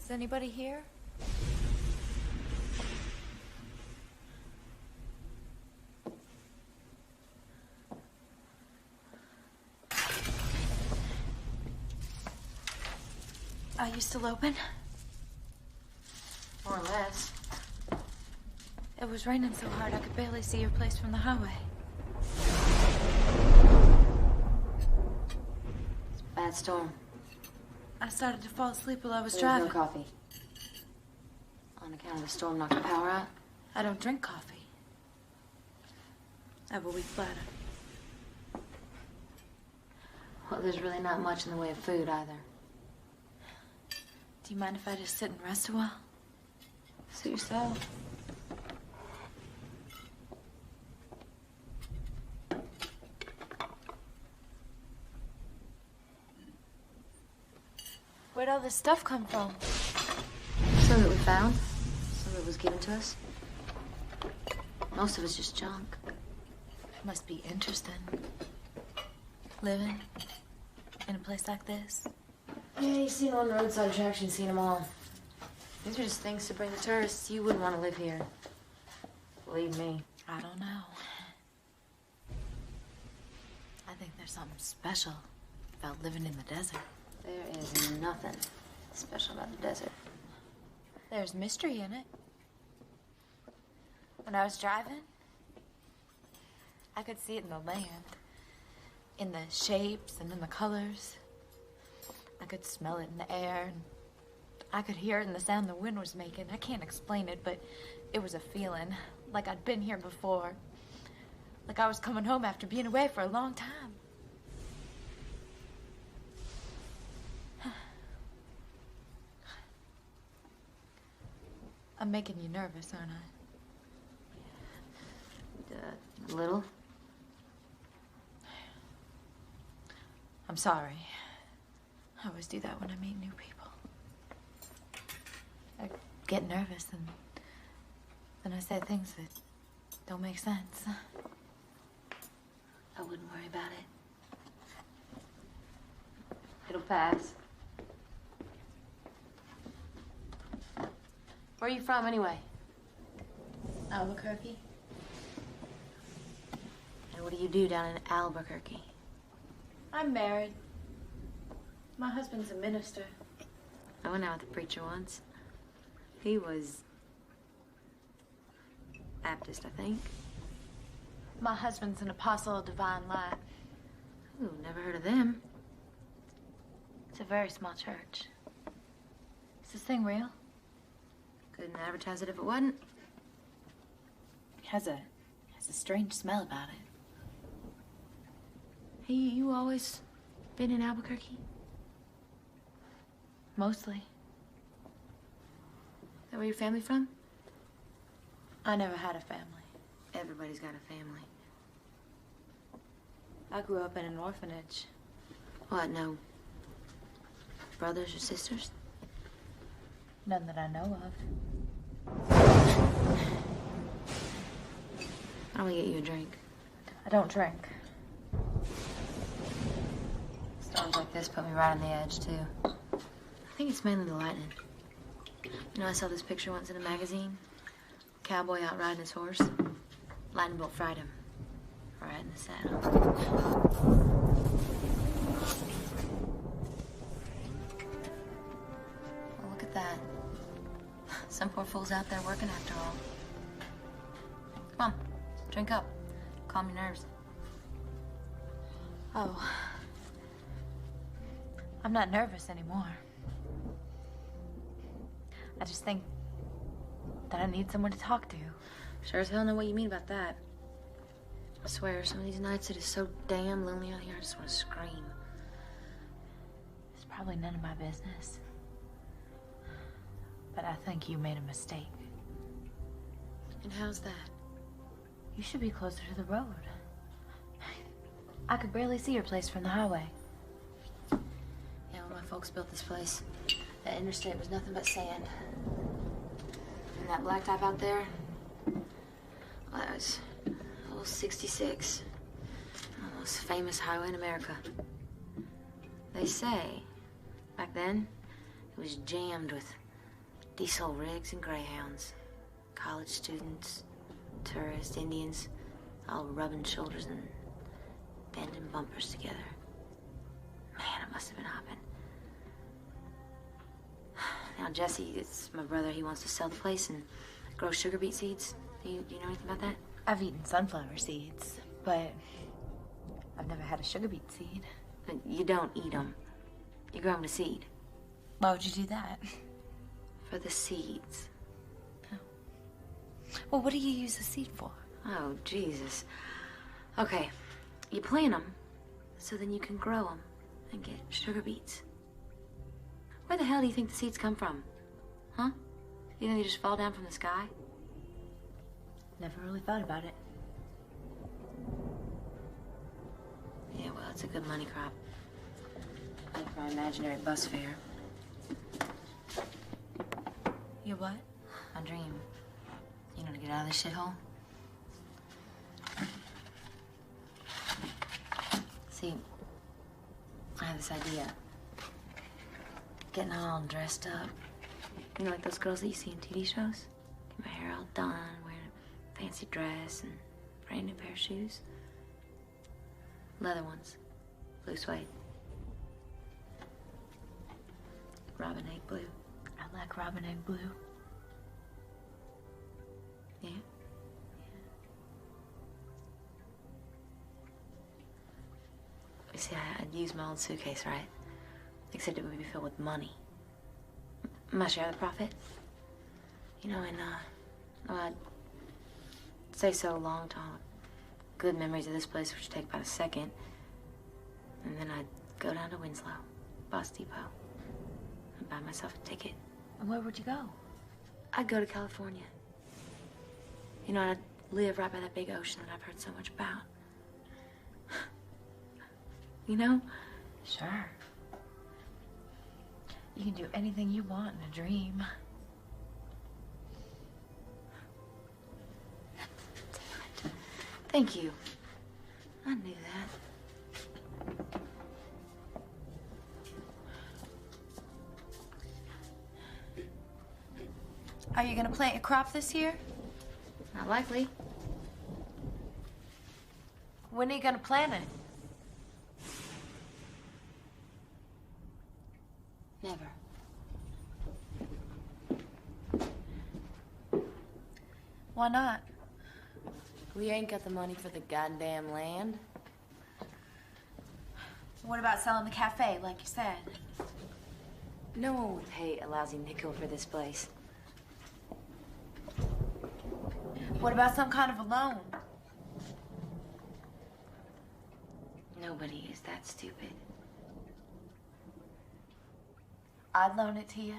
Is anybody here? Are you still open? More or less. It was raining so hard I could barely see your place from the highway. It's a bad storm. I started to fall asleep while I was There's driving. no coffee. On account of the storm knocked the power out? I don't drink coffee. I have a weak bladder. Well, there's really not much in the way of food either. Do you mind if I just sit and rest a while? Suit yourself. Where'd all this stuff come from? Some that we found. Some that was given to us. Most of it's just junk. Must be interesting. Living in a place like this. Yeah, you've seen one roadside attraction, seen them all. These are just things to bring the tourists. You wouldn't want to live here. Believe me. I don't know. I think there's something special about living in the desert. There is nothing special about the desert. There's mystery in it. When I was driving, I could see it in the land. In the shapes and in the colors. I could smell it in the air, and I could hear it in the sound the wind was making. I can't explain it, but it was a feeling, like I'd been here before. Like I was coming home after being away for a long time. I'm making you nervous, aren't I? A little. I'm sorry. I always do that when I meet new people. I get nervous and then I say things that don't make sense. I wouldn't worry about it. It'll pass. Where are you from, anyway? Albuquerque? And what do you do down in Albuquerque? I'm married. My husband's a minister. I went out with a preacher once. He was Baptist, I think. My husband's an apostle of divine light. Ooh, never heard of them. It's a very small church. Is this thing real? Couldn't advertise it if it wasn't. It has a strange smell about it. Hey, you always been in Albuquerque? Mostly. Is that where your family from? I never had a family. Everybody's got a family. I grew up in an orphanage. What, no brothers or sisters? None that I know of. Why don't we get you a drink? I don't drink. Storms like this put me right on the edge, too. I think it's mainly the lightning. You know, I saw this picture once in a magazine. A cowboy out riding his horse. Lightning bolt fried him. Right in the saddle. Well, look at that. Some poor fool's out there working after all. Come on, drink up. Calm your nerves. Oh. I'm not nervous anymore. I just think that I need someone to talk to. Sure as hell know what you mean about that. I swear, some of these nights it is so damn lonely out here, I just want to scream. It's probably none of my business. But I think you made a mistake. And how's that? You should be closer to the road. I could barely see your place from the highway. Yeah, when my folks built this place, that interstate was nothing but sand. And that blacktop out there, well, that was old 66. The most famous highway in America. They say, back then, it was jammed with Diesel rigs and greyhounds. College students, tourists, Indians, all rubbing shoulders and bending bumpers together. Man, it must have been hopping. Now, Jesse, it's my brother. He wants to sell the place and grow sugar beet seeds. Do you know anything about that? I've eaten sunflower seeds, but I've never had a sugar beet seed. But you don't eat them. You grow them to seed. Why would you do that? For the seeds. Oh. Well, what do you use the seed for? Oh, Jesus. Okay, you plant them so then you can grow them and get sugar beets. Where the hell do you think the seeds come from? Huh? You think they just fall down from the sky? Never really thought about it. Yeah, well, it's a good money crop. Like my imaginary bus fare. Your what? My dream. You know, to get out of this shithole. See, I have this idea. Getting all dressed up. You know, like those girls that you see in TV shows? Get my hair all done, wearing a fancy dress and brand new pair of shoes. Leather ones. Blue suede. Robin egg blue. I like robin egg blue. Yeah? You see, I'd use my old suitcase, right? Except it would be filled with money. My share of the profit. You know, and, well, I'd say so long to all the good memories of this place, which would take about a second. And then I'd go down to Winslow, Bus Depot, and buy myself a ticket. And where would you go? I'd go to California. You know, I'd live right by that big ocean that I've heard so much about. You know? Sure. You can do anything you want in a dream. Damn it. Thank you. I knew that. Are you gonna plant your crop this year? Not likely. When are you gonna plant it? Never. Why not? We ain't got the money for the goddamn land. What about selling the cafe, like you said? No one would pay a lousy nickel for this place. What about some kind of a loan? Nobody is that stupid. I'd loan it to you.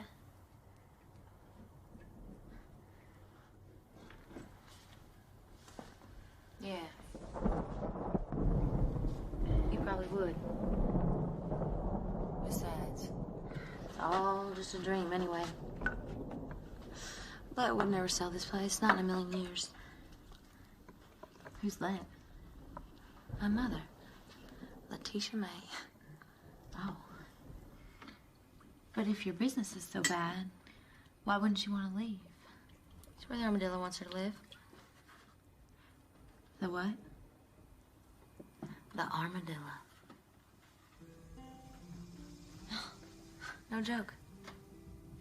Yeah. You probably would. Besides, it's all just a dream anyway. Let would never sell this place, not in a million years. Who's Let? My mother, Letitia May. Oh. But if your business is so bad, why wouldn't you want to leave? It's where the Armadillo wants her to live. The what? The Armadillo. No joke.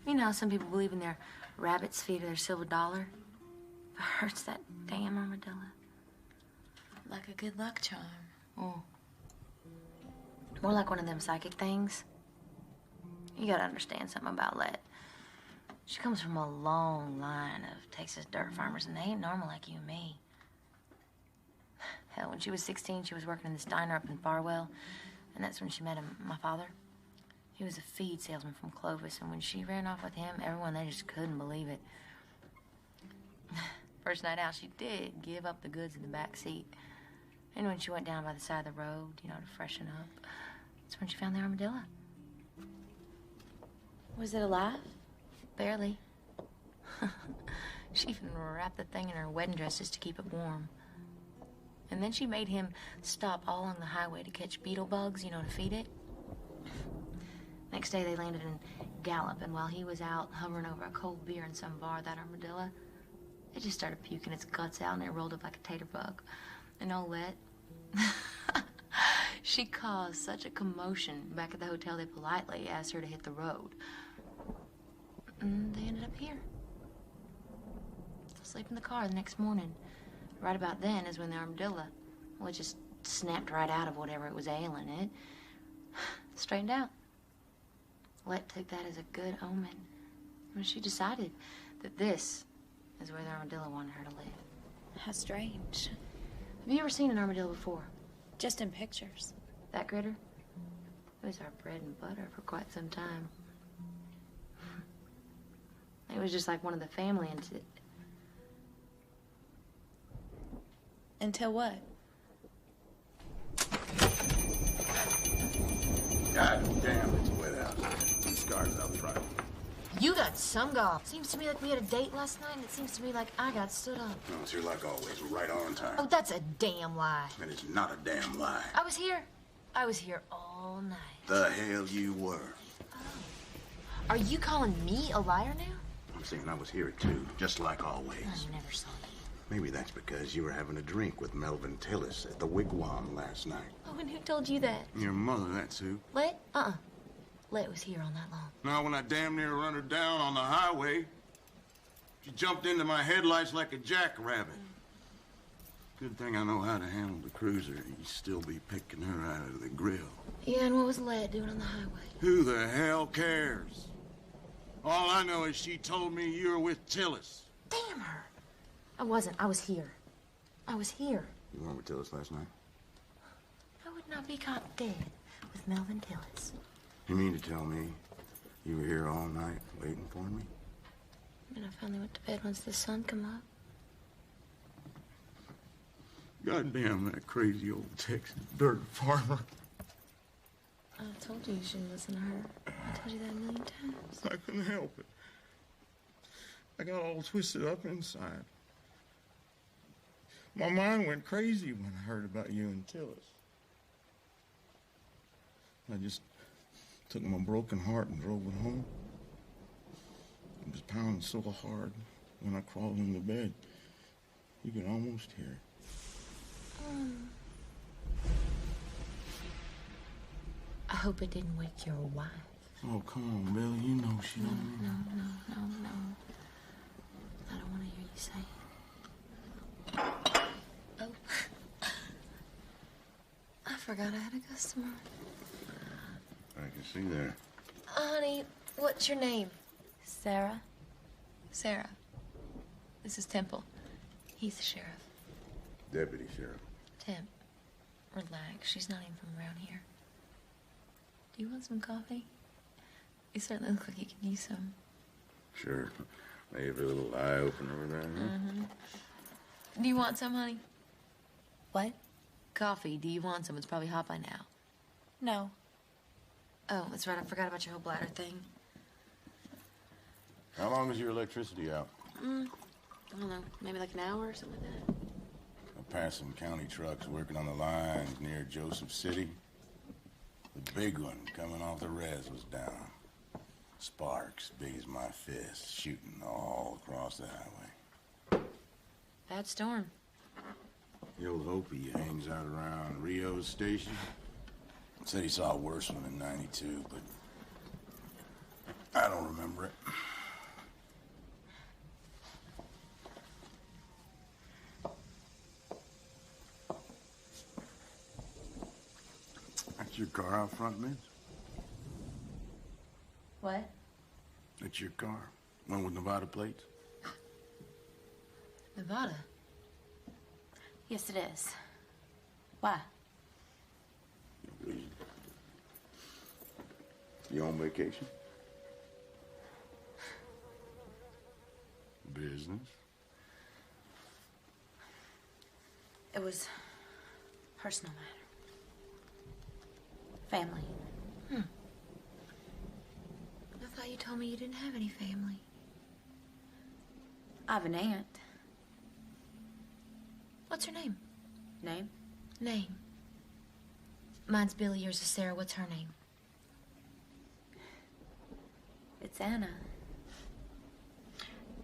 You know, some people believe in their rabbit's feet or their silver dollar. But hurts that damn armadillo. Like a good luck charm. Oh. More like one of them psychic things. You gotta understand something about Let. She comes from a long line of Texas dirt farmers, and they ain't normal like you and me. Hell, when she was 16, she was working in this diner up in Farwell, and that's when she met him, my father. He was a feed salesman from Clovis, and when she ran off with him, everyone, they just couldn't believe it. First night out, she did give up the goods in the back seat. And when she went down by the side of the road, you know, to freshen up, that's when she found the armadillo. Was it alive? Barely. She even wrapped the thing in her wedding dress just to keep it warm. And then she made him stop all along the highway to catch beetle bugs, you know, to feed it. Next day, they landed in galloping while he was out hovering over a cold beer in some bar, that armadillo. It just started puking its guts out and it rolled up like a tater bug. And Olette, she caused such a commotion back at the hotel they politely asked her to hit the road. And they ended up here. Sleep in the car the next morning. Right about then is when the armadillo, well, it just snapped right out of whatever it was ailing it. Straightened out. Let took that as a good omen. When she decided that this is where the armadillo wanted her to live. How strange. Have you ever seen an armadillo before? Just in pictures. That critter? It was our bread and butter for quite some time. It was just like one of the family Until what? God damn, it's wet out. These cars out front. You got some golf. Seems to me like we had a date last night, and it seems to me like I got stood up. No, it's here like always, right on time. Oh, that's a damn lie. And it's not a damn lie. I was here. I was here all night. The hell you were. Are you calling me a liar now? I'm saying I was here at 2, just like always. I never saw you. Maybe that's because you were having a drink with Melvin Tillis at the Wigwam last night. Oh, and who told you that? Your mother, that's who. Let? Let was here all that long. Now, when I damn near run her down on the highway, she jumped into my headlights like a jackrabbit. Good thing I know how to handle the cruiser. You'd still be picking her out of the grill. Yeah, and what was Let doing on the highway? Who the hell cares? All I know is she told me you were with Tillis. Damn her. I wasn't. I was here. I was here. You weren't with Tillis last night? I would not be caught dead with Melvin Tillis. You mean to tell me you were here all night waiting for me? And I finally went to bed once the sun come up. Goddamn that crazy old Texas dirt farmer. I told you shouldn't listen to her. I told you that a million times. I couldn't help it. I got all twisted up inside. My mind went crazy when I heard about you and Tillis. I just took my broken heart and drove it home. It was pounding so hard when I crawled into bed, you could almost hear it. I hope it didn't wake your wife. Oh, come on, Billy. You know she don't mean No. I don't want to hear you say it. Oh. I forgot I had a customer. I can see that. Honey, what's your name? Sarah? Sarah. This is Temple. He's the sheriff. Deputy Sheriff. Temp, relax. She's not even from around here. Do you want some coffee? You certainly look like you can use some. Sure. Maybe a little eye-opener with that, huh? Mm-hmm. Do you want some, honey? What? Coffee. Do you want some? It's probably hot by now. No. Oh, that's right. I forgot about your whole bladder thing. How long is your electricity out? I don't know. Maybe like an hour or something like that. I passed some county trucks working on the lines near Joseph City. The big one coming off the res was down. Sparks, big as my fist, shooting all across the highway. Bad storm. The old Hopi hangs out around Rio's station. Said he saw a worse one in '92, but I don't remember it. That's your car out front, Miss? What? That's your car. One with Nevada plates? Nevada. Yes, it is. Why? You on vacation? Business? It was personal matter. Family. I thought you told me you didn't have any family. I have an aunt. What's her name? Name? Name. Mine's Billy, yours is Sarah. What's her name? It's Anna.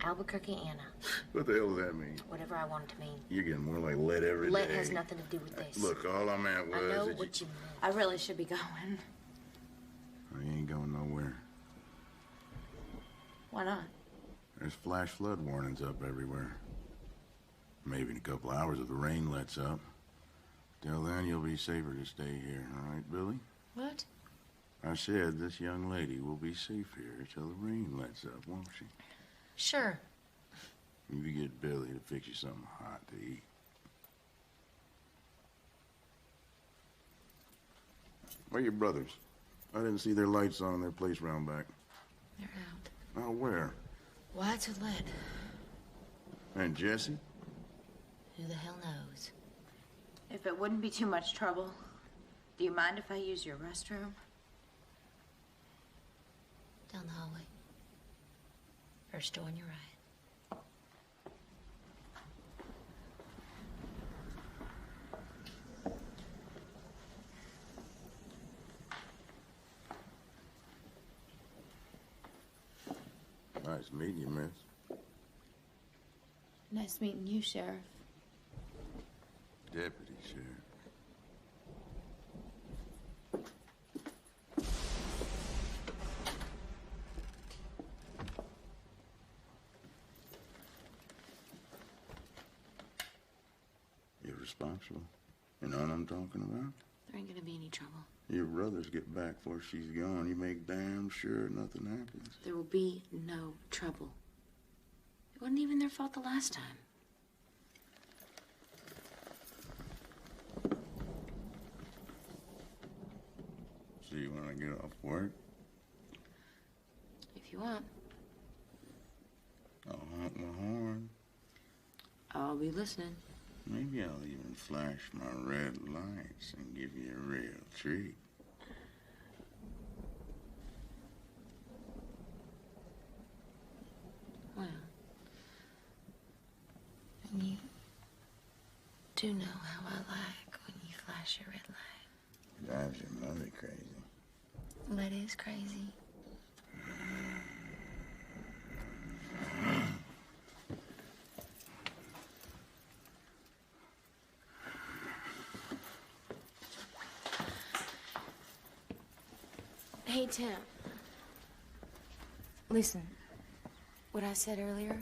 Albuquerque Anna. What the hell does that mean? Whatever I want it to mean. You're getting more like lead every day. Lead has nothing to do with this. Look, all I meant was... I know that what you mean. I really should be going. You ain't going nowhere. Why not? There's flash flood warnings up everywhere. Maybe in a couple hours if the rain lets up. Till then, you'll be safer to stay here. All right, Billy? What? I said this young lady will be safe here till the rain lets up, won't she? Sure. You get Billy to fix you something hot to eat. Where are your brothers? I didn't see their lights on in their place round back. They're out. Oh, where? Why to lead? And Jesse? Who the hell knows? If it wouldn't be too much trouble, do you mind if I use your restroom? Down the hallway. First door on your right. Nice meeting you, miss. Nice meeting you, Sheriff. Deputy Sheriff. You're responsible. You know what I'm talking about? There ain't gonna be any trouble. Your brothers get back before she's gone. You make damn sure nothing happens. There will be no trouble. It wasn't even their fault the last time. So you want to get off work? If you want, I'll honk my horn. I'll be listening. Maybe I'll even flash my red lights and give you a real treat. Well, and you do know how I like when you flash your red light. Drives your mother crazy. That is crazy. Hey, Tim. Listen, what I said earlier,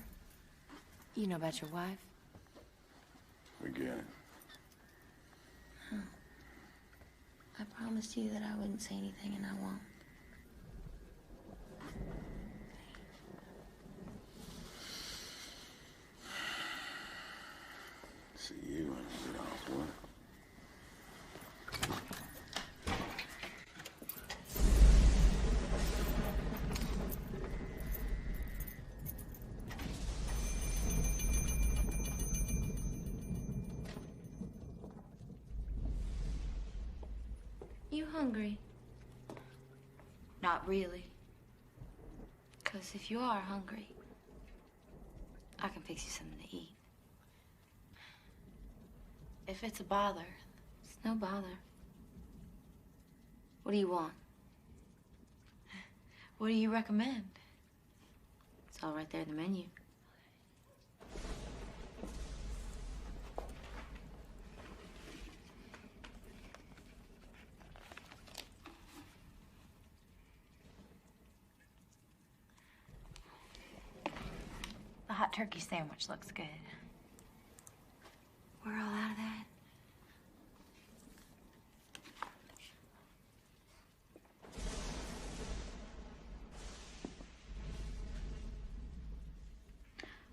you know about your wife? Forget it. I promised you that I wouldn't say anything, and I won't. See you when you get off work. You hungry? Not really. 'Cause if you are hungry, I can fix you something to eat. If it's a bother, It's no bother. What do you want? what do you recommend? It's all right there in the menu. The hot turkey sandwich looks good. We're all out of that.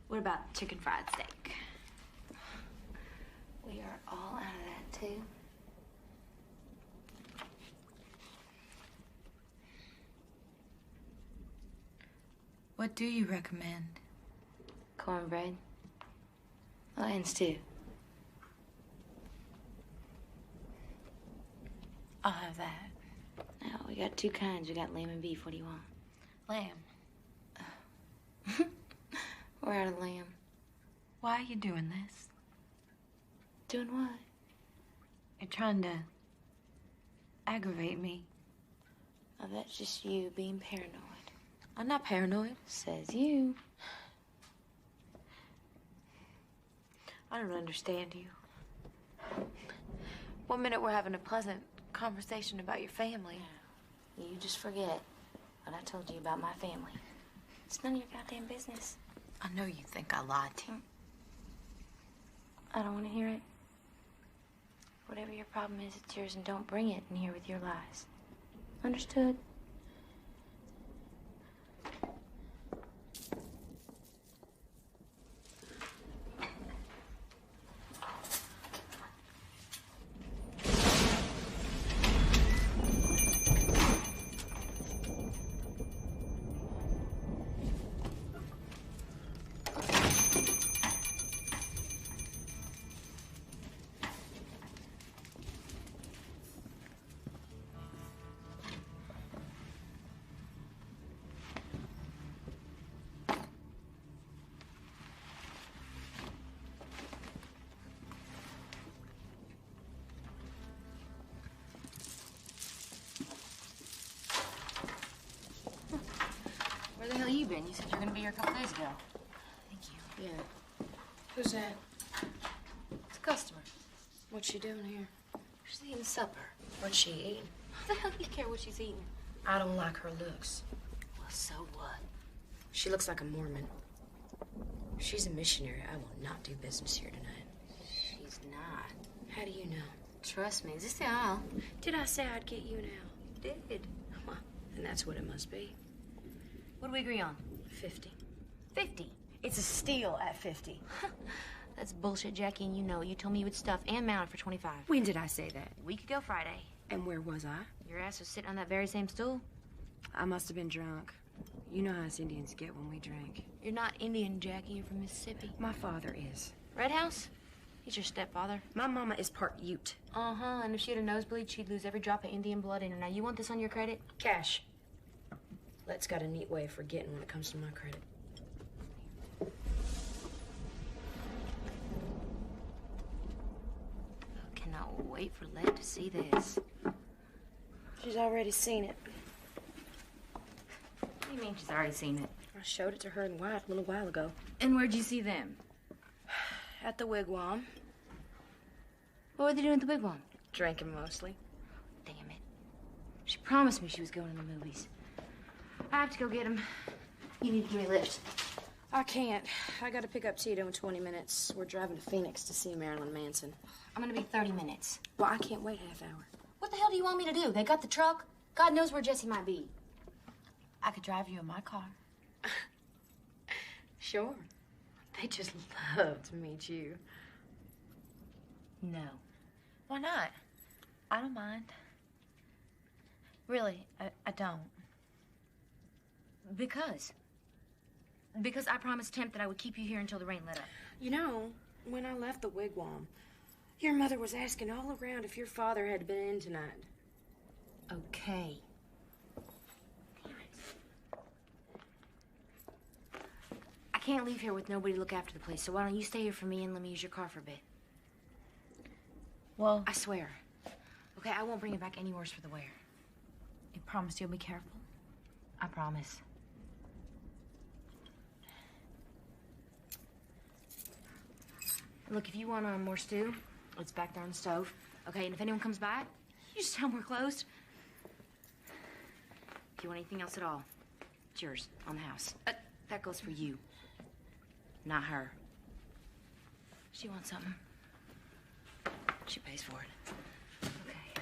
What about chicken fried steak? We are all out of that, too. What do you recommend? Cornbread. And stew. I'll have that. Now, we got two kinds. We got lamb and beef. What do you want? Lamb. We're out of lamb. Why are you doing this? Doing what? You're trying to aggravate me. Oh, that's just you being paranoid. I'm not paranoid. Says you. I don't understand you. One minute we're having a pleasant conversation about your family. You just forget what I told you about my family. It's none of your goddamn business. I know you think I lied to you. I don't want to hear it. Whatever your problem is, it's yours, and don't bring it in here with your lies. Understood? Where the hell you been? You said you were gonna be here a couple days ago. Thank you. Yeah. Who's that? It's a customer. What's she doing here? She's eating supper. What's she eating? How the hell do you care what she's eating? I don't like her looks. Well, so what? She looks like a Mormon. She's a missionary. I will not do business here tonight. She's not. How do you know? Trust me. Is this the aisle? Did I say I'd get you now? You did. Well, and that's what it must be. What do we agree on? 50. 50. It's a steal at 50. That's bullshit, Jackie, and you know it. You told me you would stuff and mount it for 25. When did I say that? A week ago Friday. And where was I? Your ass was sitting on that very same stool. I must have been drunk. You know how us Indians get when we drink. You're not Indian, Jackie. You're from Mississippi. My father is. Red House? He's your stepfather. My mama is part Ute. Uh-huh, and if she had a nosebleed, she'd lose every drop of Indian blood in her. Now, you want this on your credit? Cash. Let's got a neat way of forgetting when it comes to my credit. Cannot wait for Let to see this. She's already seen it. What do you mean she's already seen it? I showed it to her and Wyatt a little while ago. And where'd you see them? At the wigwam. What were they doing at the wigwam? Drinking mostly. Damn it. She promised me she was going to the movies. I have to go get him. You need to give me a lift. I can't. I gotta pick up Tito in 20 minutes. We're driving to Phoenix to see Marilyn Manson. I'm gonna be 30 minutes. Well, I can't wait half hour. What the hell do you want me to do? They got the truck. God knows where Jesse might be. I could drive you in my car. Sure. They just love to meet you. No. Why not? I don't mind. Really, I don't. Because I promised Temp that I would keep you here until the rain let up. You know, when I left the wigwam, your mother was asking all around if your father had been in tonight. Okay. I can't leave here with nobody to look after the place, so why don't you stay here for me and let me use your car for a bit? Well, I swear. Okay, I won't bring it back any worse for the wear. You promise you'll be careful? I promise. Look, if you want more stew, it's back there on the stove. Okay, and if anyone comes by, you just tell them we're closed. If you want anything else at all, it's yours on the house. That goes for you, not her. She wants something. She pays for it. Okay.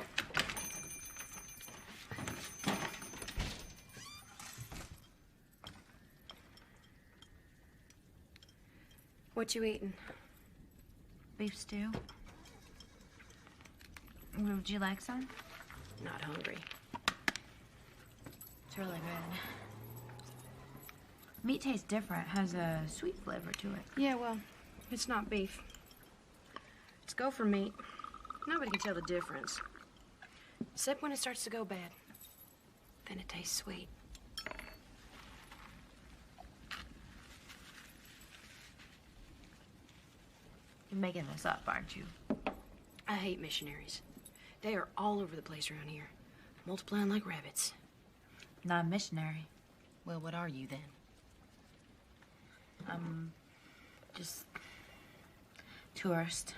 What you eating? Beef stew. Would you like some? Not hungry. It's really good. Meat tastes different. Has a sweet flavor to it. Yeah, well, it's not beef. It's gopher meat. Nobody can tell the difference. Except when it starts to go bad. Then it tastes sweet. You're making this up, aren't you? I hate missionaries. They are all over the place around here, multiplying like rabbits. Not a missionary. Well, what are you then? I'm just tourist.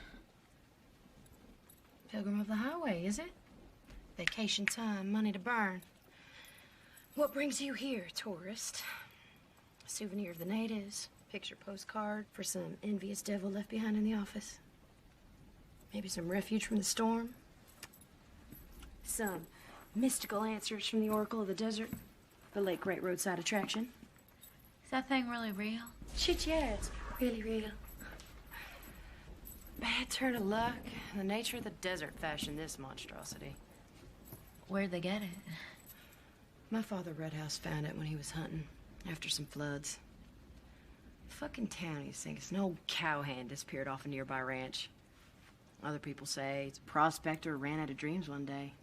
Pilgrim of the highway, is it? Vacation time, money to burn. What brings you here, tourist? A souvenir of the natives, picture postcard for some envious devil left behind in the office. Maybe some refuge from the storm. Some mystical answers from the Oracle of the Desert, the late great roadside attraction. Is that thing really real? Shit, yeah, it's really real. Bad turn of luck. The nature of the desert fashioned this monstrosity. Where'd they get it? My father Red House found it when he was hunting, after some floods. Fucking townies think it's an old cowhand disappeared off a nearby ranch. Other people say it's a prospector who ran out of dreams one day.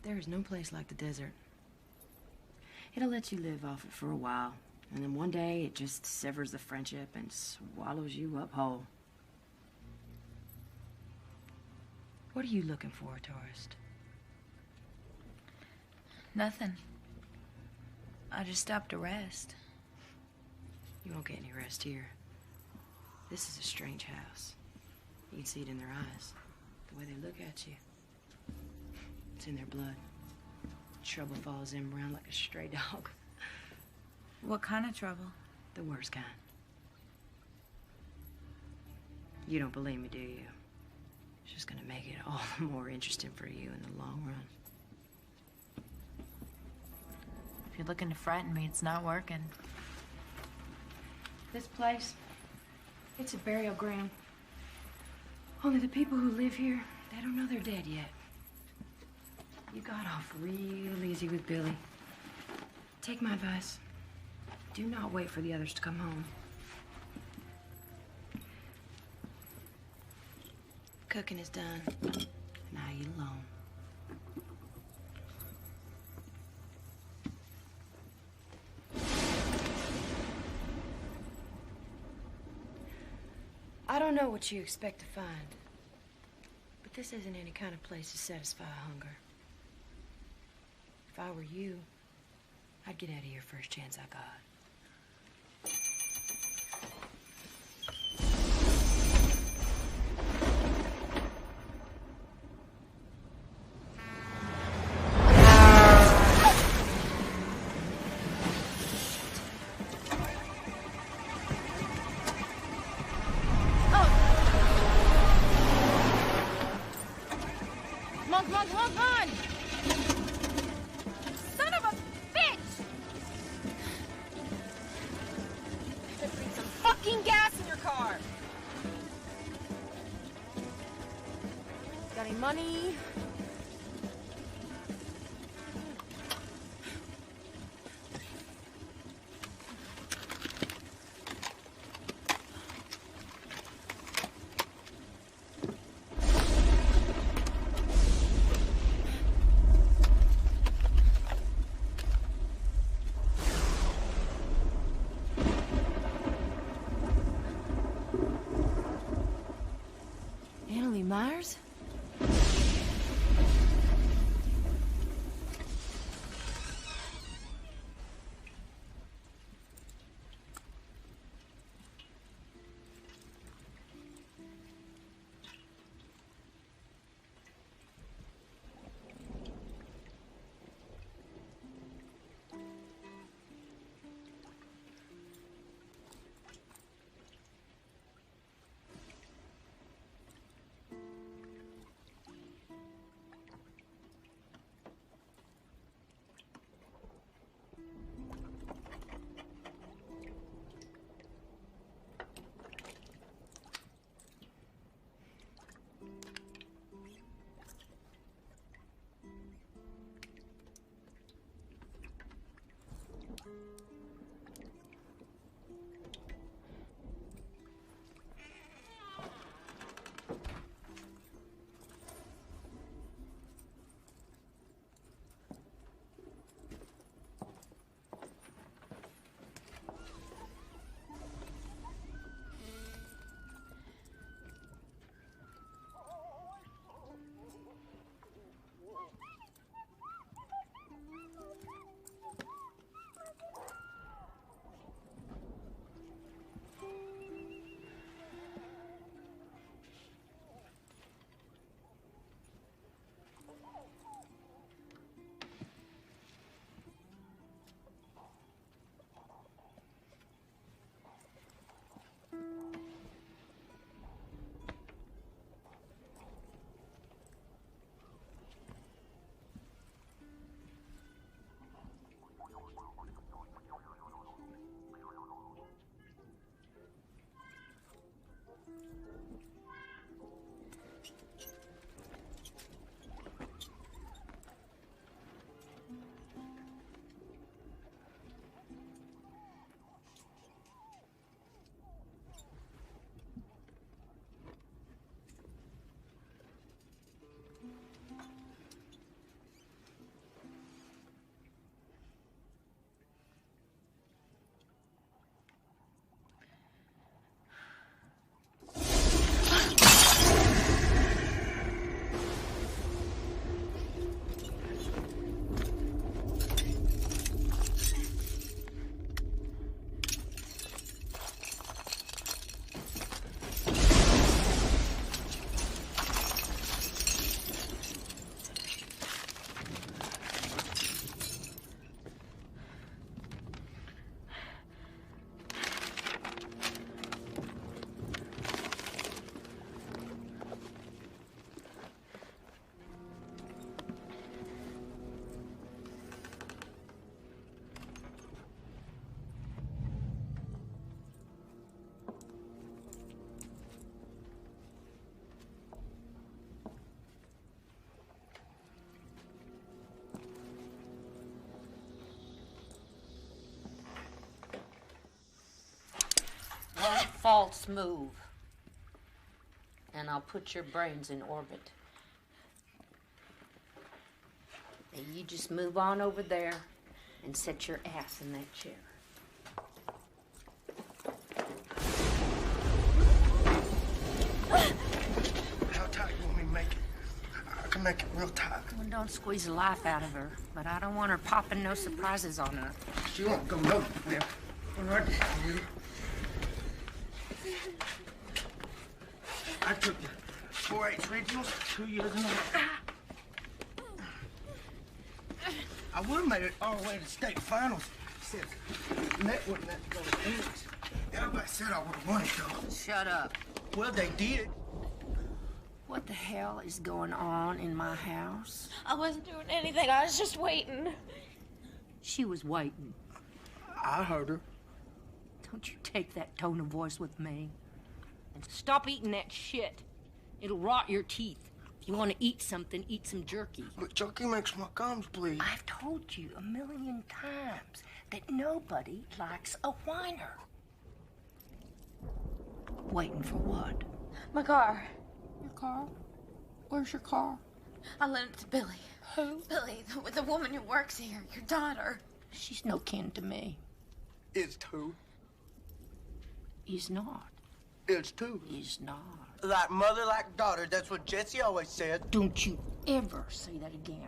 There is no place like the desert. It'll let you live off it for a while, and then one day it just severs the friendship and swallows you up whole. What are you looking for, tourist? Nothing. I just stopped to rest. You won't get any rest here. This is a strange house. You can see it in their eyes, the way they look at you. It's in their blood. Trouble follows them around like a stray dog. What kind of trouble? The worst kind. You don't believe me, do you? It's just gonna make it all the more interesting for you in the long run. If you're looking to frighten me, it's not working. This place, it's a burial ground. Only the people who live here, they don't know they're dead yet. You got off real easy with Billy. Take my advice. Do not wait for the others to come home. Cooking is done. Now you alone. I don't know what you expect to find, but this isn't any kind of place to satisfy hunger. If I were you, I'd get out of here first chance I got. Monk! Son of a bitch! Just need some fucking gas in your car. Got any money? Myers? false move. And I'll put your brains in orbit. And you just move on over there and set your ass in that chair. How tight you want me to make it? I can make it real tight. Well, don't squeeze the life out of her, but I don't want her popping no surprises on her. She won't go nowhere. All right. I took the 4-H regionals 2 years in a row. I would have made it all the way to state finals. Except Net wouldn't let me go to Phoenix. Everybody said I would have won it, though. Shut up. Well, they did. What the hell is going on in my house? I wasn't doing anything. I was just waiting. She was waiting. I heard her. Don't you take that tone of voice with me. And stop eating that shit. It'll rot your teeth. If you want to eat something, eat some jerky. But jerky makes my gums bleed. I've told you a million times that nobody likes a whiner. Waiting for what? My car. Your car? Where's your car? I lent it to Billy. Who? Billy, the woman who works here, your daughter. She's no kin to me. It's two. He's not. It's two. He's not. Like mother, like daughter. That's what Jesse always said. Don't you ever say that again.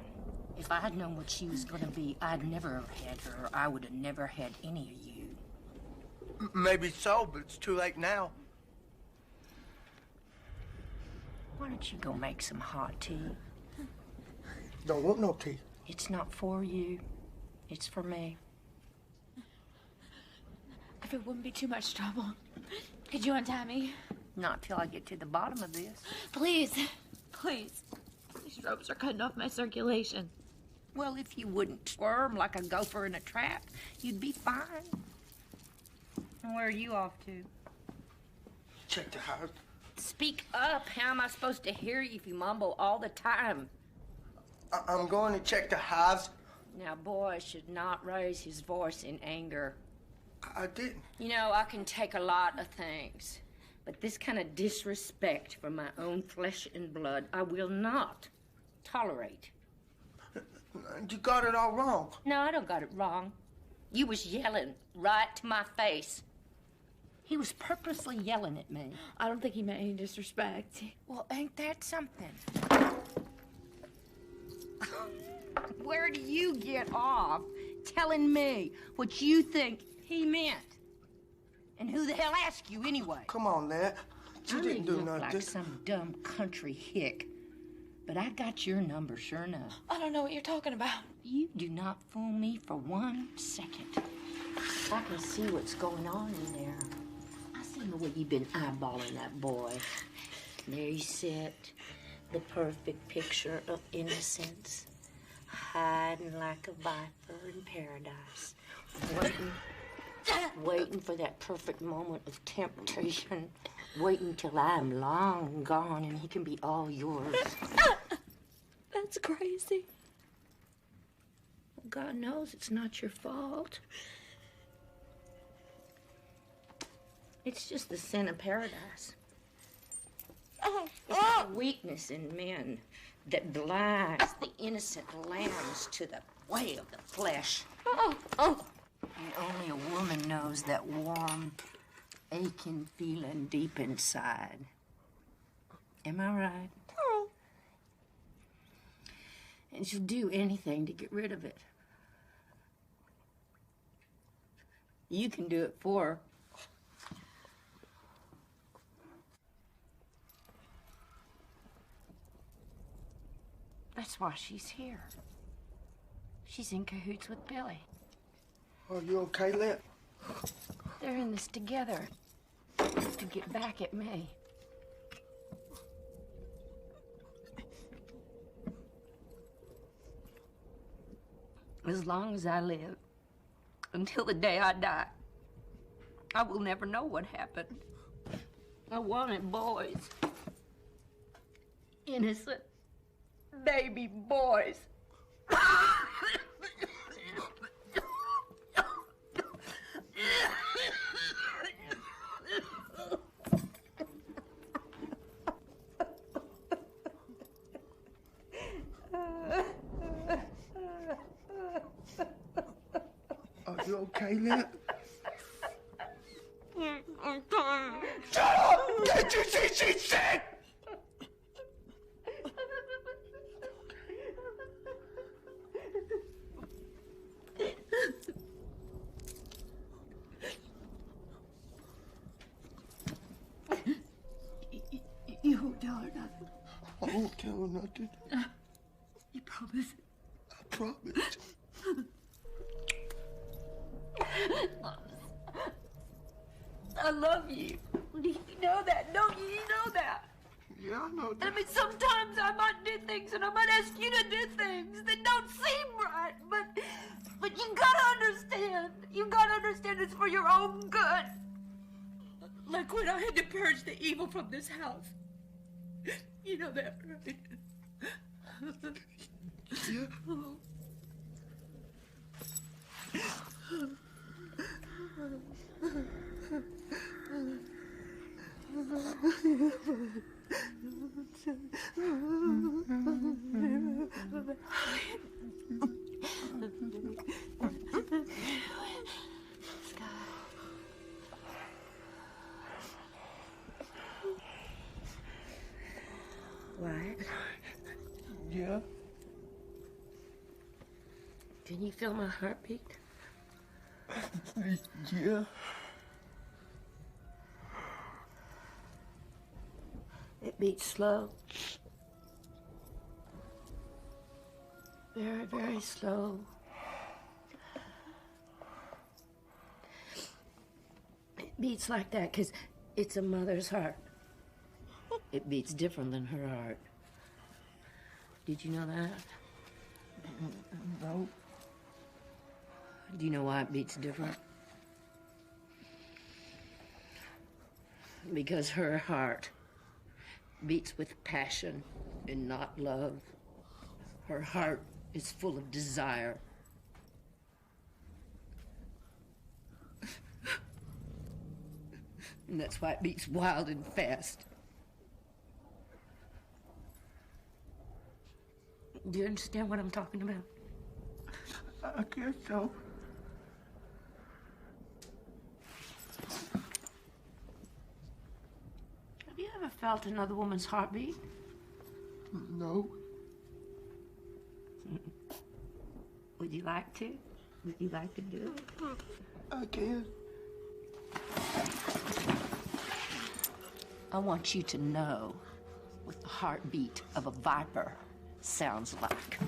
If I had known what she was gonna be, I'd never have had her. I would have never had any of you. Maybe so, but it's too late now. Why don't you go make some hot tea? Don't want no tea. It's not for you. It's for me. If it wouldn't be too much trouble, could you untie me? Not till I get to the bottom of this. Please. Please. These ropes are cutting off my circulation. Well, if you wouldn't squirm like a gopher in a trap, you'd be fine. And where are you off to? Check the house. Speak up. How am I supposed to hear you if you mumble all the time? I'm going to check the hives. Now, boy should not raise his voice in anger. I didn't. You know, I can take a lot of things, but this kind of disrespect for my own flesh and blood, I will not tolerate. You got it all wrong. No, I don't got it wrong. You was yelling right to my face. He was purposely yelling at me. I don't think he meant any disrespect. Well, ain't that something? Where do you get off telling me what you think he meant? And who the hell asked you anyway? Come on, Nat. You didn't do look nothing. like some dumb country hick. But I got your number, sure enough. I don't know what you're talking about. You do not fool me for 1 second. I can see what's going on in there. I see the way you've been eyeballing that boy. There you sit, the perfect picture of innocence, hiding like a viper in paradise, waiting for that perfect moment of temptation, waiting till I'm long gone and he can be all yours. That's crazy. God knows it's not your fault. It's just the sin of paradise. It's the weakness in men that blinds the innocent lambs to the way of the flesh. And only a woman knows that warm, aching feeling deep inside. Am I right? And she'll do anything to get rid of it. You can do it for her. That's why she's here. She's in cahoots with Billy. Are you okay, Lip? They're in this together to get back at me. As long as I live, until the day I die, I will never know what happened. I wanted boys. Innocent baby boys. okay, Lynette? I'm tired. Shut up! Can't you see she's sick? You won't tell her nothing. I won't tell her nothing. You promise? I promise. I love you. You know that, don't you? You know that. Yeah, I know I that. mean, sometimes I might do things and I might ask you to do things that don't seem right, but you gotta understand. You gotta understand it's for your own good. Like when I had to purge the evil from this house. You know that, right? Yeah. Wyatt, Yeah. can you feel my heartbeat? Yeah. It beats slow. Very, very slow. It beats like that because it's a mother's heart. It beats different than her heart. Did you know that? No. Do you know why it beats different? Because her heart beats with passion and not love. Her heart is full of desire. And that's why it beats wild and fast. Do you understand what I'm talking about? I guess so. Have you ever felt another woman's heartbeat? No. Would you like to? Would you like to do it? I can. I want you to know what the heartbeat of a viper sounds like.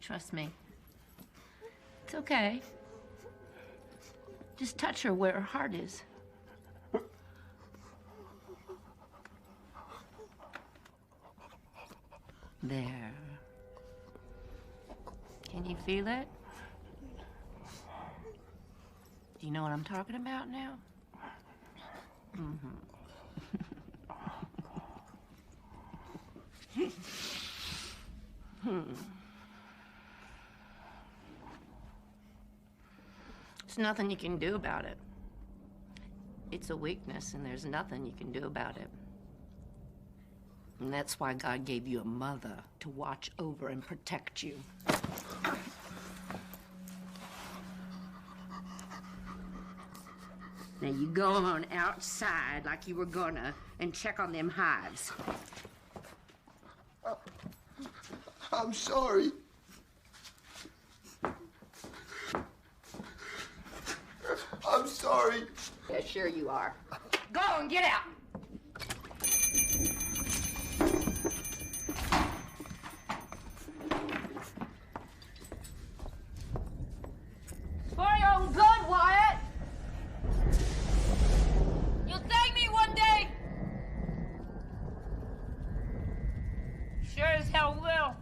Trust me. It's okay. Just touch her where her heart is. There. Can you feel it? Do you know what I'm talking about now? There's nothing you can do about it. It's a weakness, and there's nothing you can do about it. And that's why God gave you a mother to watch over and protect you. Now you go on outside like you were gonna and check on them hives. I'm sorry. I'm sorry. Yeah, sure you are. Go on, get out. For your own good, Wyatt. You'll thank me one day. Sure as hell will.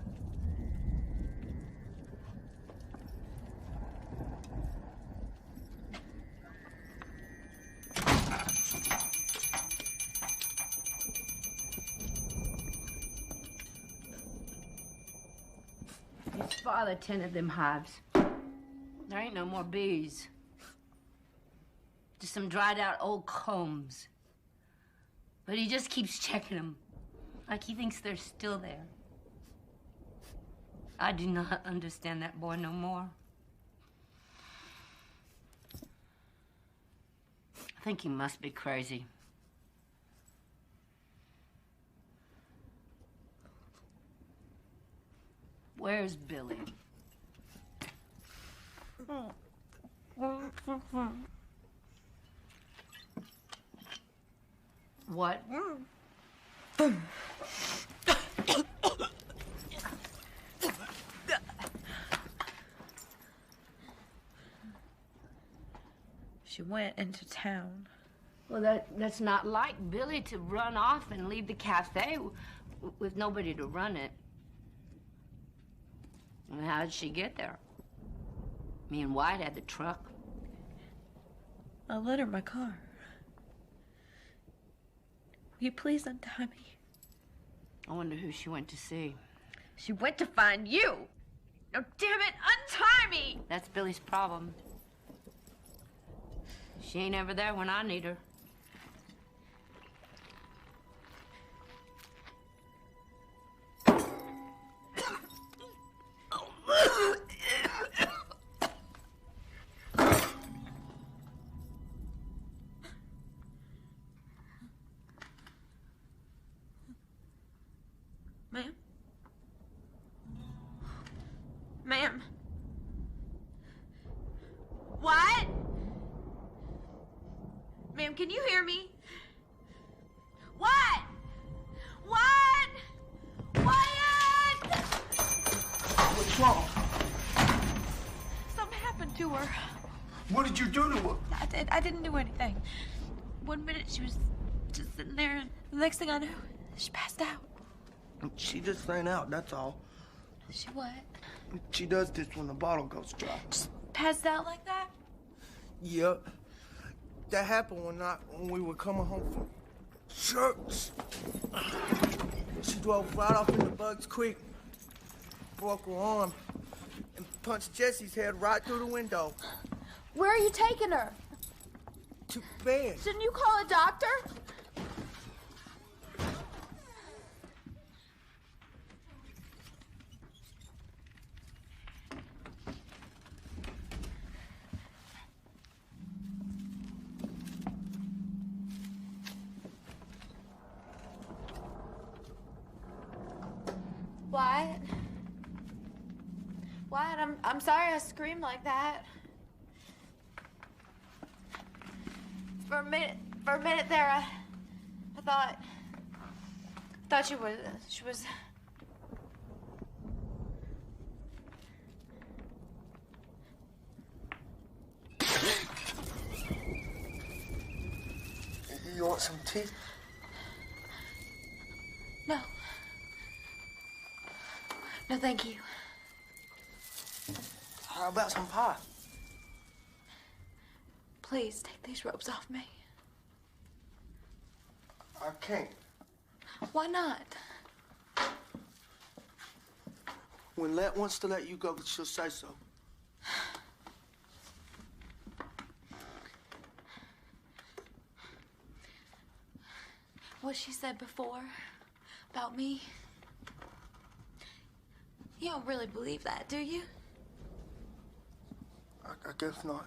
His father tended them hives. There ain't no more bees. Just some dried out old combs. But he just keeps checking them, like he thinks they're still there. I do not understand that boy no more. I think he must be crazy. Where's Billy? What? She went into town. Well, that's not like Billy to run off and leave the cafe with nobody to run it. And how did she get there? Me and White had the truck. I let her my car. Will you please untie me? I wonder who she went to see. She went to find you. Oh, damn it, untie me! That's Billy's problem. She ain't ever there when I need her. Ma'am? Ma'am? What? Ma'am, can you hear me? What? What? Wyatt! What's wrong? Something happened to her. What did you do to her? I didn't do anything. 1 minute she was just sitting there, and the next thing I knew, she passed out. She just ran out, that's all. She what? She does this when the bottle goes dry. Just passed out like that? Yep. That happened when we were coming home from church. She drove right off into Bugs Creek, broke her arm, and punched Jesse's head right through the window. Where are you taking her? To bed. Shouldn't you call a doctor? Wyatt? Wyatt, I'm sorry I screamed like that. For a minute there, I thought she was. You want some tea? No. No, thank you. How about some pie? Please take these ropes off me. I can't. Why not? When Let wants to let you go, she'll say so. What she said before about me. You don't really believe that, do you? I guess not.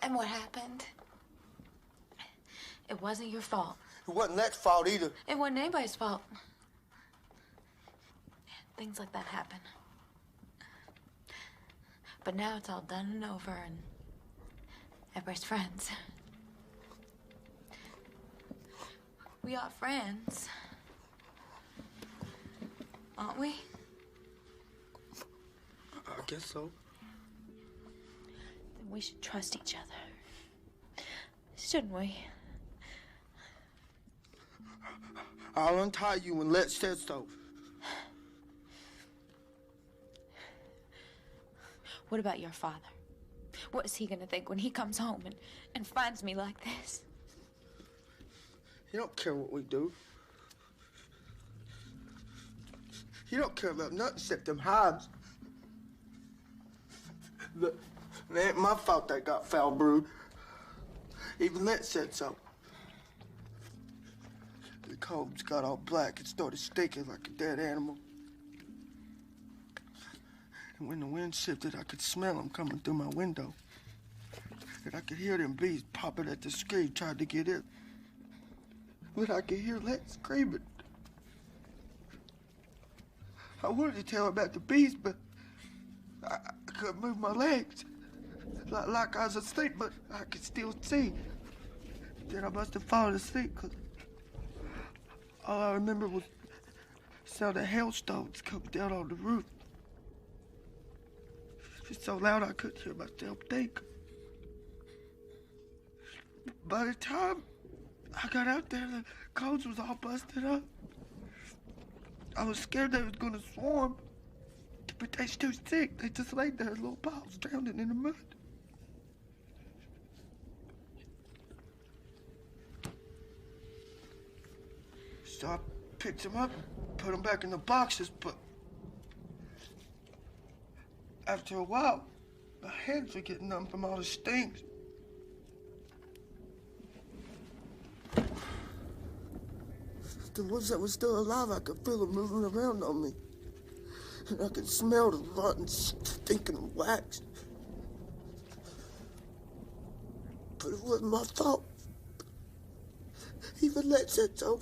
And what happened? It wasn't your fault. It wasn't Let's fault either. It wasn't anybody's fault. Things like that happen. But now it's all done and over, and everybody's friends. We are friends. Aren't we? I guess so. Then we should trust each other. Shouldn't we? I'll untie you when Let says so. What about your father? What is he gonna think when he comes home and finds me like this? He don't care what we do. He don't care about nothing except them hives. Look, it ain't my fault they got foul brewed. Even Let said so. The combs got all black and started stinking like a dead animal. And when the wind shifted, I could smell them coming through my window. And I could hear them bees popping at the screen trying to get in. But I could hear Lex screaming. I wanted to tell her about the bees, but I couldn't move my legs. Like I was asleep, but I could still see. Then I must have fallen asleep, because all I remember was the sound of hailstones coming down on the roof. It was so loud I couldn't hear myself think. By the time I got out there, the codes was all busted up. I was scared they was gonna swarm, but they too sick. They just laid there in little piles, drowning in the mud. So I picked them up, put them back in the boxes, but after a while, my hands were getting numb from all the stings. The ones that were still alive, I could feel them moving around on me. And I could smell the rotten, stinking wax. But it wasn't my fault. Even Lex said so.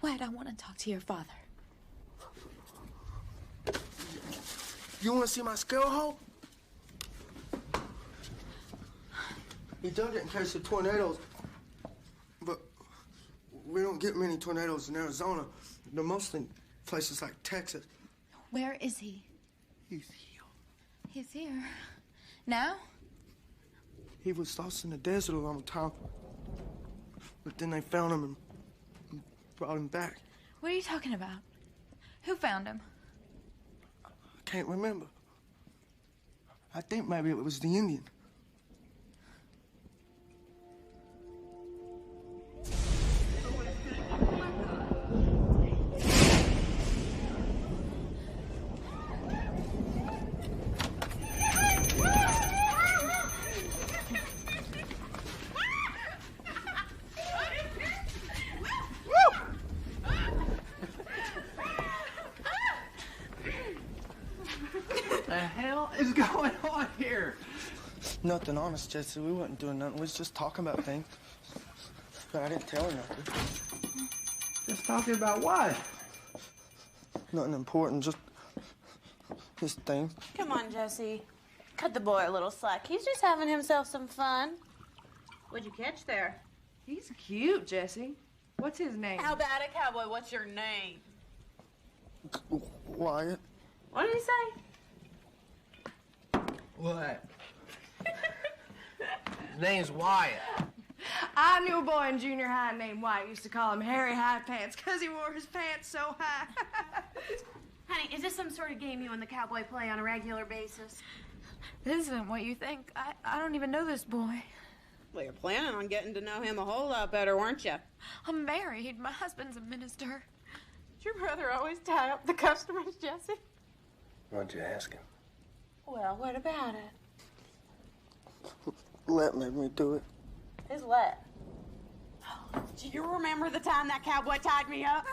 Wyatt, I want to talk to your father. You want to see my scale hole? He dug it in case of tornadoes. But we don't get many tornadoes in Arizona. They're mostly in places like Texas. Where is he? He's here. He's here. Now? He was lost in the desert a long time. But then they found him and brought him back. What are you talking about? Who found him? I can't remember. I think maybe it was the Indian. The hell is going on here? Nothing, honest, Jesse. We wasn't doing nothing. We was just talking about things. But I didn't tell her nothing. Just talking about what? Nothing important, just his thing. Come on, Jesse. Cut the boy a little slack. He's just having himself some fun. What'd you catch there? He's cute, Jesse. What's his name? How about it, cowboy? What's your name? Wyatt. What did he say? What? His name's Wyatt. I knew a boy in junior high named White. Used to call him Harry High Pants because he wore his pants so high. Honey, is this some sort of game you and the cowboy play on a regular basis? This isn't what you think. I don't even know this boy. Well, you're planning on getting to know him a whole lot better, weren't you? I'm married. My husband's a minister. Did your brother always tie up the customers, Jesse? Why'd you ask him? Well, what about it? Let made me do it. Who's what? Do you remember the time that cowboy tied me up?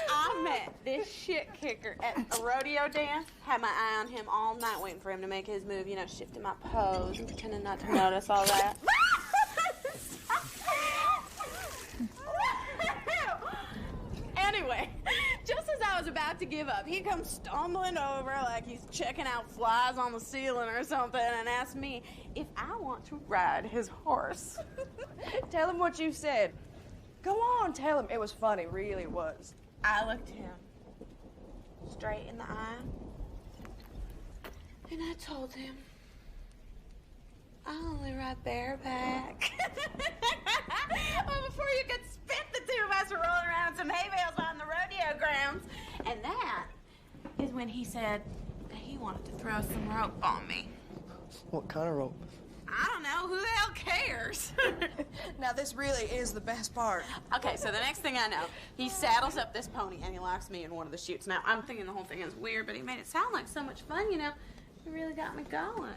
I met this shit kicker at a rodeo dance. Had my eye on him all night waiting for him to make his move, you know, shifting my pose and pretending not to notice all that. Anyway, just as I was about to give up, he comes stumbling over like he's checking out flies on the ceiling or something and asks me if I want to ride his horse. Tell him what you said. Go on, tell him. It was funny, really was. I looked him straight in the eye, and I told him, I only ride bareback. Well, before you could spit, the two of us were rolling around in some hay bales on the rodeo grounds. And that is when he said that he wanted to throw some rope on me. What kind of rope? I don't know. Who the hell cares? Now, this really is the best part. Okay, so the next thing I know, he saddles up this pony and he locks me in one of the chutes. Now, I'm thinking the whole thing is weird, but he made it sound like so much fun, you know. He really got me going.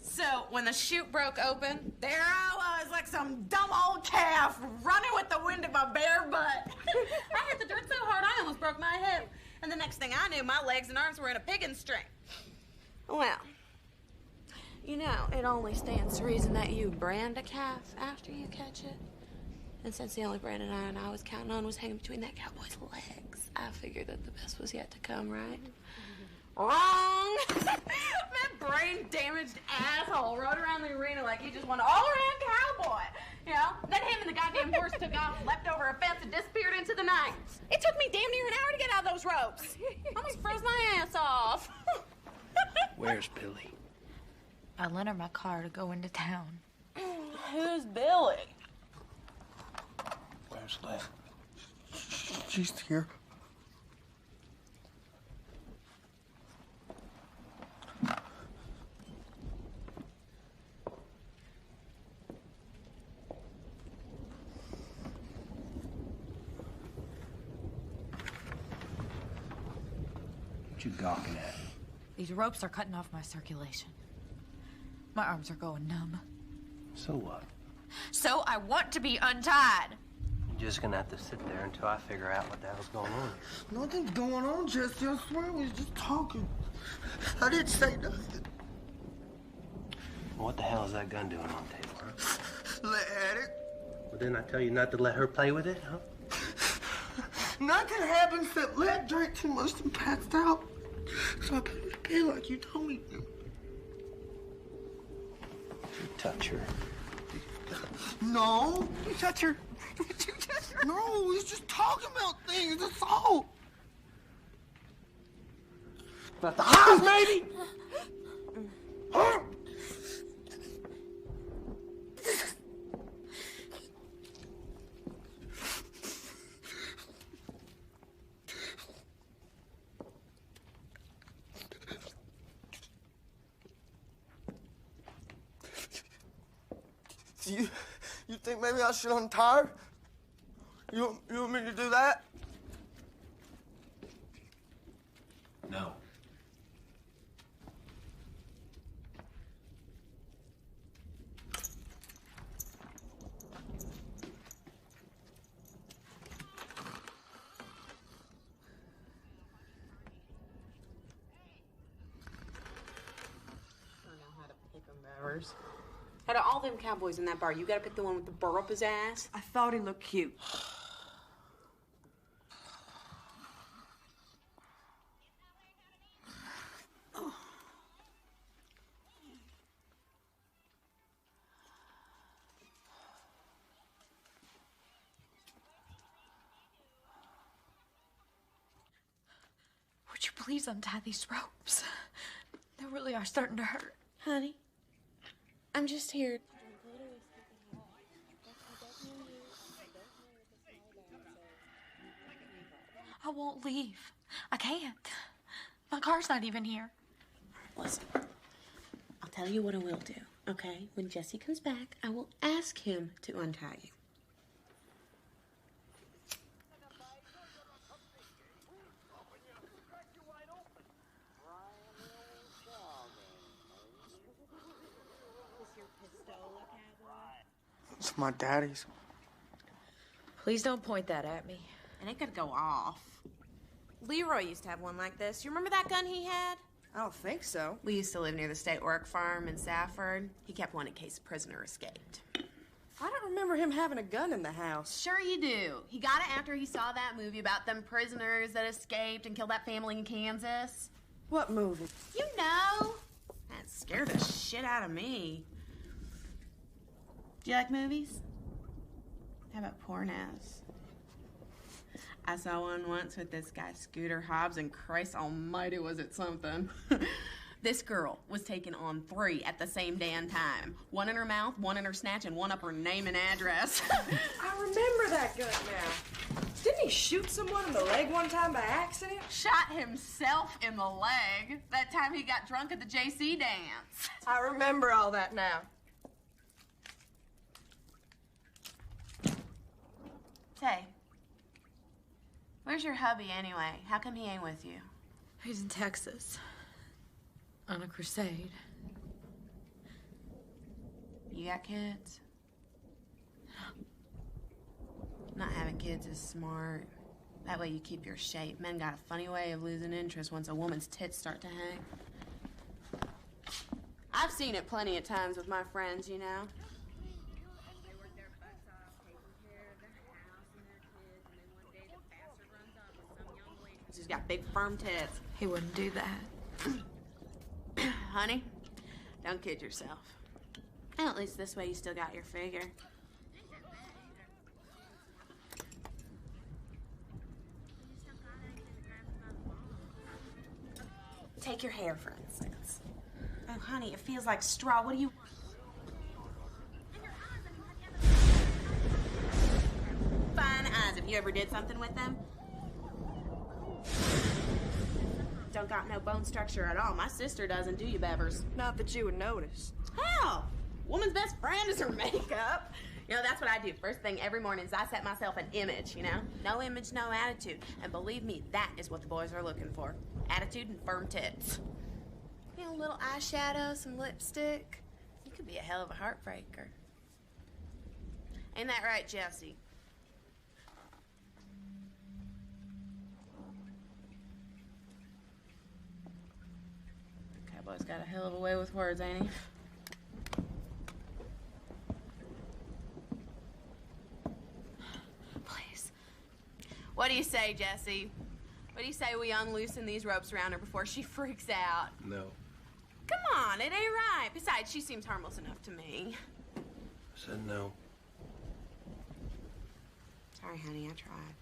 So, when the chute broke open, there I was like some dumb old calf running with the wind in my bare butt. I hit the dirt so hard I almost broke my hip. And the next thing I knew, my legs and arms were in a piggin' string. Well, you know, it only stands to reason that you brand a calf after you catch it. And since the only branded iron I was counting on was hanging between that cowboy's legs, I figured that the best was yet to come, right? Wrong! That brain-damaged asshole rode around the arena like he just won an all-around cowboy. You know? Then him and the goddamn horse took off, leapt over a fence, and disappeared into the night. It took me damn near an hour to get out of those ropes. Almost froze my ass off. Where's Billy? I lent her my car to go into town. Who's Billy? Where's Liv? She's here. What you gawking at? These ropes are cutting off my circulation. My arms are going numb. So what? So I want to be untied. You're just gonna have to sit there until I figure out what the hell's going on here. Nothing's going on, Jesse. I swear we was just talking. I didn't say nothing. What the hell is that gun doing on the table, huh? Let at it. Well, didn't I tell you not to let her play with it, huh? Nothing happened except Let drank too much and passed out. So I put her to bed like you told me to. You touch her. No. You touch her. No, we was just talking about things, that's all. About the house, maybe? Huh? You think maybe I should untie her? You want me to do that? No. Out of all them cowboys in that bar, you gotta pick the one with the burr up his ass. I thought he looked cute. Would you please untie these ropes? They really are starting to hurt. Honey, I'm just here. I won't leave. I can't. My car's not even here. Listen, I'll tell you what I will do, okay? When Jesse comes back, I will ask him to untie you. It's my daddy's. Please don't point that at me. And it could go off. Leroy used to have one like this. You remember that gun he had? I don't think so. We used to live near the state work farm in Safford. He kept one in case a prisoner escaped. I don't remember him having a gun in the house. Sure you do. He got it after he saw that movie about them prisoners that escaped and killed that family in Kansas. What movie? You know. That scared the shit out of me. Do you like movies? How about pornos? I saw one once with this guy Scooter Hobbs, and Christ almighty was it something. This girl was taking on 3 at the same damn time. One in her mouth, one in her snatch, and one up her name and address. I remember that gun now. Didn't he shoot someone in the leg one time by accident? Shot himself in the leg that time he got drunk at the JC dance. I remember all that now. Say, where's your hubby anyway? How come he ain't with you? He's in Texas. On a crusade. You got kids? Not having kids is smart. That way you keep your shape. Men got a funny way of losing interest once a woman's tits start to hang. I've seen it plenty of times with my friends, you know. She's got big, firm tits. He wouldn't do that. Honey, don't kid yourself. And at least this way you still got your figure. Take your hair, for instance. Oh, honey, it feels like straw. What do you... Fine eyes. Have you ever did something with them? Don't got no bone structure at all. My sister doesn't, do you, Bevers? Not that you would notice. Hell! Woman's best friend is her makeup. You know, that's what I do. First thing every morning is I set myself an image, you know? No image, no attitude. And believe me, that is what the boys are looking for. Attitude and firm tits. You know, a little eyeshadow, some lipstick. You could be a hell of a heartbreaker. Ain't that right, Jesse? Cowboy's got a hell of a way with words, ain't he? Please. What do you say, Jesse? What do you say we unloosen these ropes around her before she freaks out? No. Come on, it ain't right. Besides, she seems harmless enough to me. I said no. Sorry, honey, I tried.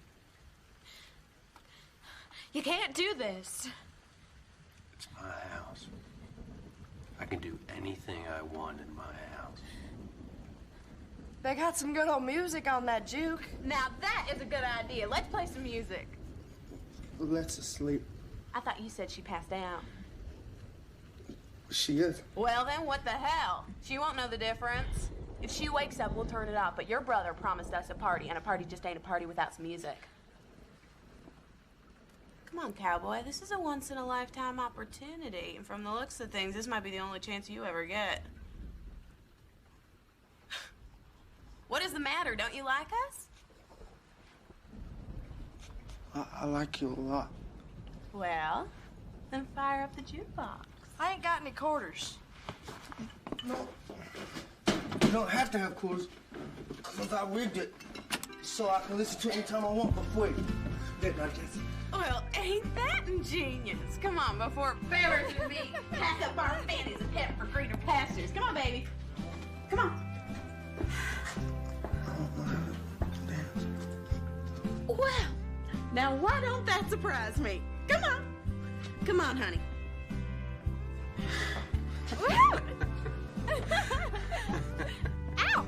You can't do this. It's my house. I can do anything I want in my house. They got some good old music on that juke. Now that is a good idea. Let's play some music. Let's asleep. I thought you said she passed out. She is. Well, then what the hell? She won't know the difference. If she wakes up, we'll turn it off. But your brother promised us a party, and a party just ain't a party without some music. Come on, cowboy. This is a once-in-a-lifetime opportunity. And from the looks of things, this might be the only chance you ever get. What is the matter? Don't you like us? I like you a lot. Well, then fire up the jukebox. I ain't got any quarters. No. You don't have to have quarters. Because I rigged it so I can listen to it anytime I want before you. Good night, Jesse. Well, ain't that ingenious? Come on, before Bevers and me pack up our fannies and head for greener pastures. Come on, baby. Come on. I don't know how to dance. Well, now why don't that surprise me? Come on. Come on, honey. Woo! Ow!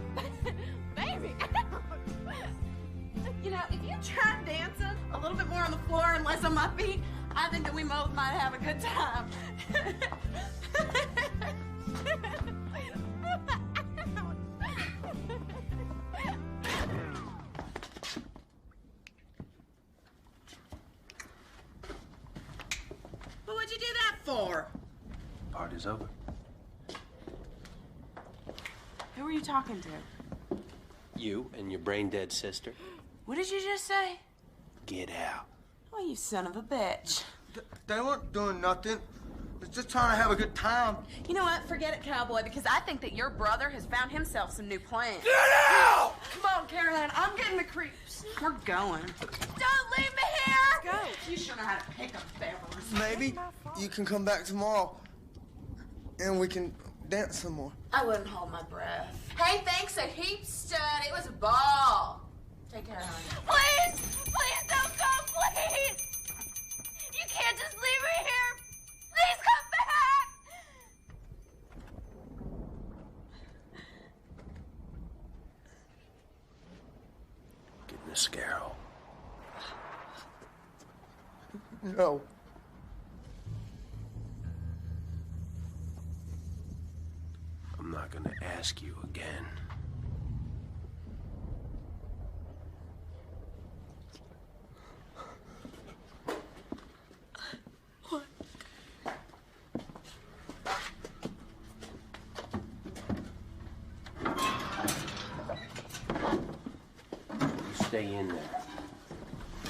Baby, ow! You know, if you try dancing a little bit more on the floor and less on my feet, I think that we both might have a good time. Well, what'd you do that for? Party's over. Who were you talking to? You and your brain-dead sister, What did you just say? get out. Oh, you son of a bitch. They weren't doing nothing. They're just trying to have a good time. You know what? Forget it, cowboy, because I think that your brother has found himself some new plans. Get out! Come on, Caroline. I'm getting the creeps. We're going. Don't leave me here! Let's go. You sure know how to pick up Bevers. Maybe you can come back tomorrow and we can dance some more. I wouldn't hold my breath. Hey, thanks a heap, stud. It was a ball. Take care, honey. Please! Please don't go, please! You can't just leave me here. Please come back! Get Miss Scarrow. No. I'm not gonna ask you again. stay in there.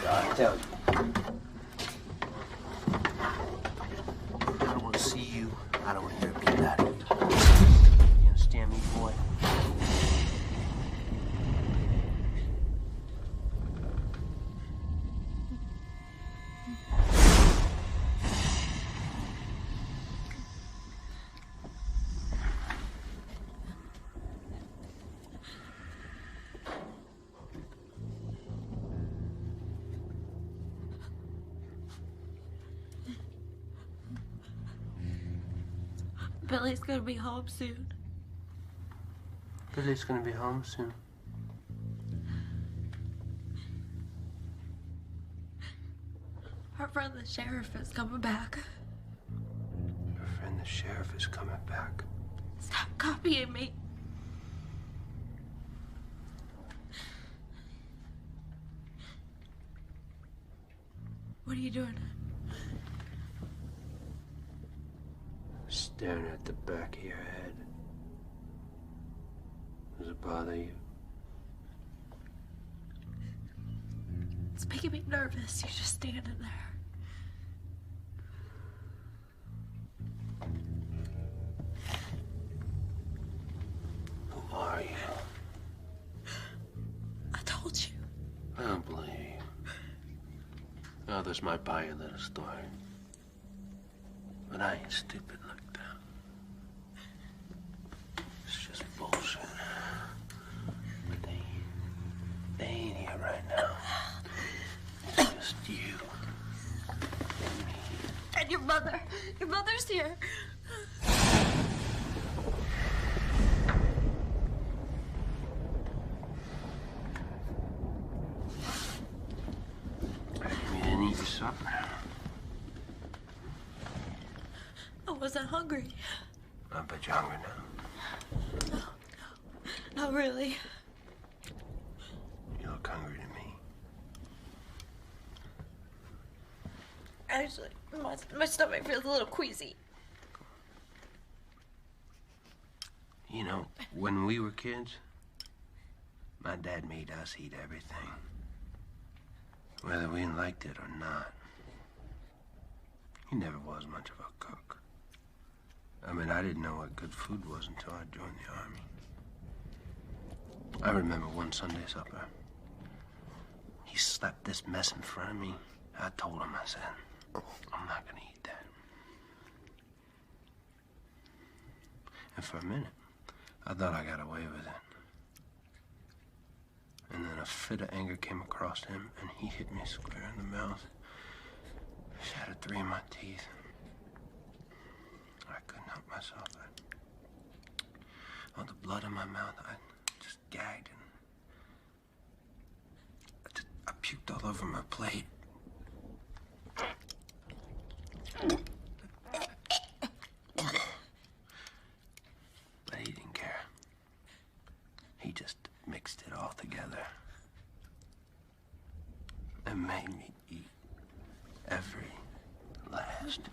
I tell you. I don't want to see you. I don't want to hear a peep out of you. You understand me, boy? Billy's gonna be home soon. Billy's gonna be home soon. Our friend the sheriff is coming back. Your friend the sheriff is coming back. Stop copying me. What are you doing? Staring at the back of your head. Does it bother you? It's making me nervous. You're just standing there. Who are you? I told you. I don't believe you. Others might buy your little story. But I ain't stupid like that. It's just bullshit. But they ain't here right now. It's just you and me. And your mother. Your mother's here. You didn't eat your supper. I wasn't hungry. I bet you're hungry now. No, not really. You look hungry to me. Actually, my stomach feels a little queasy. You know, when we were kids, my dad made us eat everything. Whether we liked it or not. He never was much of a cook. I mean, I didn't know what good food was until I joined the Army. I remember one Sunday supper. He slapped this mess in front of me. I told him, I said, I'm not gonna eat that. And for a minute, I thought I got away with it. And then a fit of anger came across him, and he hit me square in the mouth. Shattered 3 of my teeth. I couldn't help myself. All the blood in my mouth, I just gagged and I puked all over my plate. But he didn't care. He just mixed it all together and made me eat every last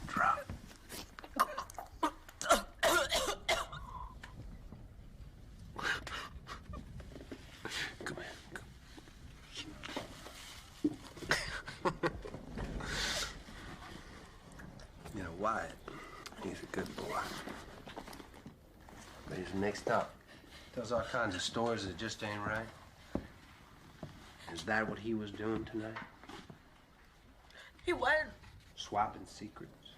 drop. Come here. You know, Wyatt, he's a good boy. But he's mixed up. Tells all kinds of stories that just ain't right. Is that what he was doing tonight? He wasn't. Swapping secrets.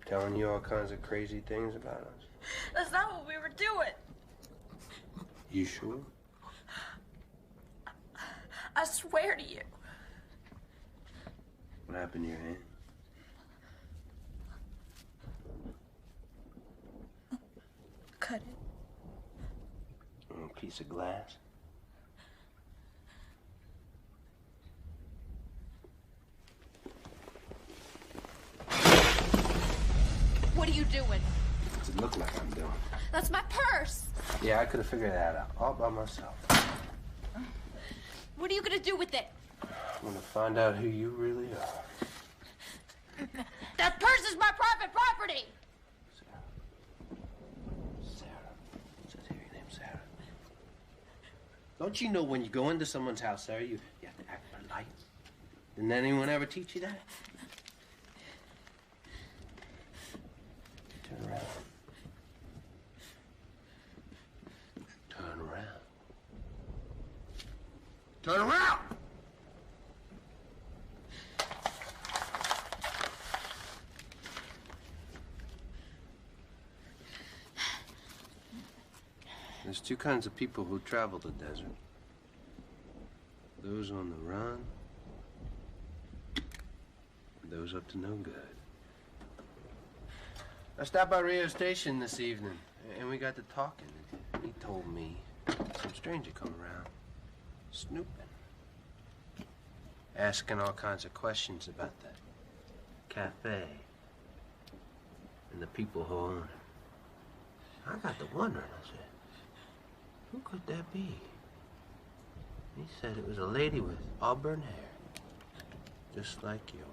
Telling you all kinds of crazy things about us. That's not what we were doing. You sure? I swear to you. What happened to your hand? Cut it. A little piece of glass? What are you doing? What's it look like I'm doing? That's my purse. Yeah, I could have figured that out all by myself. What are you gonna do with it? I'm gonna find out who you really are. That purse is my private property. Sarah. Sarah. It says here your name's Sarah. Don't you know when you go into someone's house, Sarah, you have to act polite? Didn't anyone ever teach you that? Turn around. Turn around. Turn around! There's two kinds of people who travel the desert. Those on the run, and those up to no good. I stopped by Rio Station this evening, and we got to talking. He told me some stranger come around, snooping, asking all kinds of questions about the cafe and the people who own it. I got to wondering, I said, who could that be? He said it was a lady with auburn hair, just like you.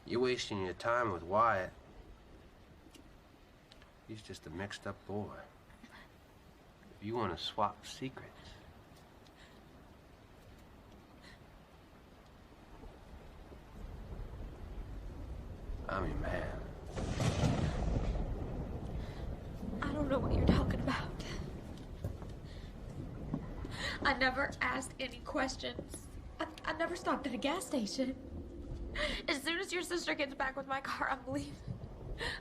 You're wasting your time with Wyatt. He's just a mixed-up boy. If you want to swap secrets, I'm your man. I don't know what you're talking about. I never asked any questions. I never stopped at a gas station. As soon as your sister gets back with my car, I'm leaving.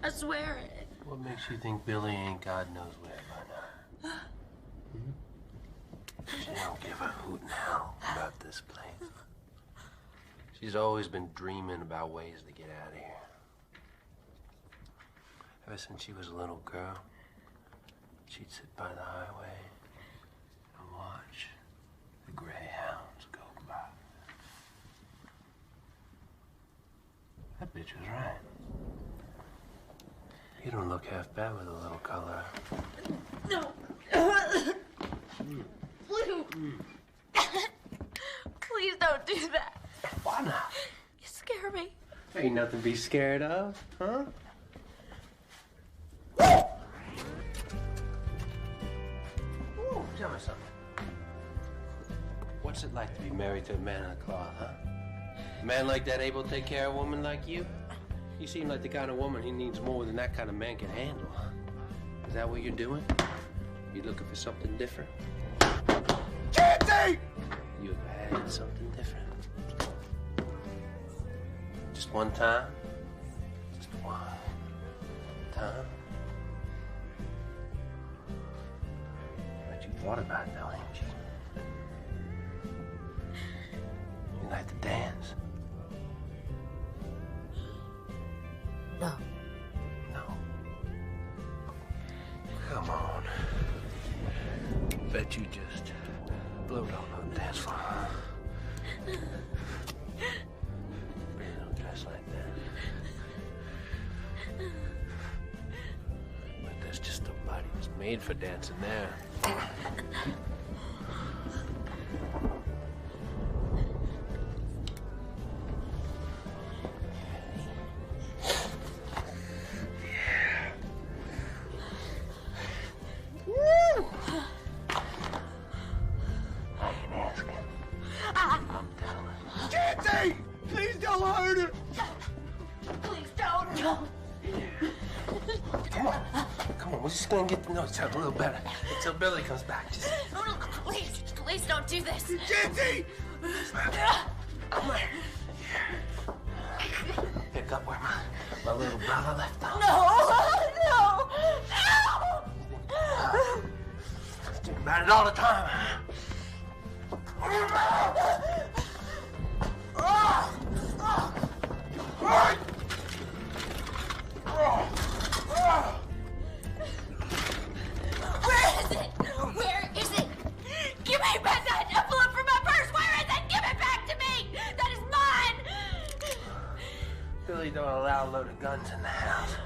I swear it. What makes you think Billy ain't God knows where by now? She don't give a hoot now about this place. She's always been dreaming about ways to get out of here. Ever since she was a little girl, she'd sit by the highway and watch the greyhounds go by. That bitch was right. You don't look half bad with a little color. No. Please don't do that. Why not? You scare me. Ain't nothing to be scared of, huh? Ooh, tell me something. What's it like to be married to a man of the cloth, huh? A man like that able to take care of a woman like you? You seem like the kind of woman he needs more than that kind of man can handle, huh? Is that what you're doing? You looking for something different? Kitty! You ever had something different? Just one time? Just one time? But you thought about it now, ain't you? You like to dance? No. No. Come on. Bet you just blowed on the dance floor. You don't dress like that. But there's just a body that's made for dancing there. Gonna get to know each other a little better until Billy comes back. Just... No, please don't do this. Kitty! Come here. Pick up where my little brother left off. No! Think about it all the time. Where is it? Give me back that envelope from my purse! Where is it? Give it back to me! That is mine! Billy don't allow a load of guns in the house.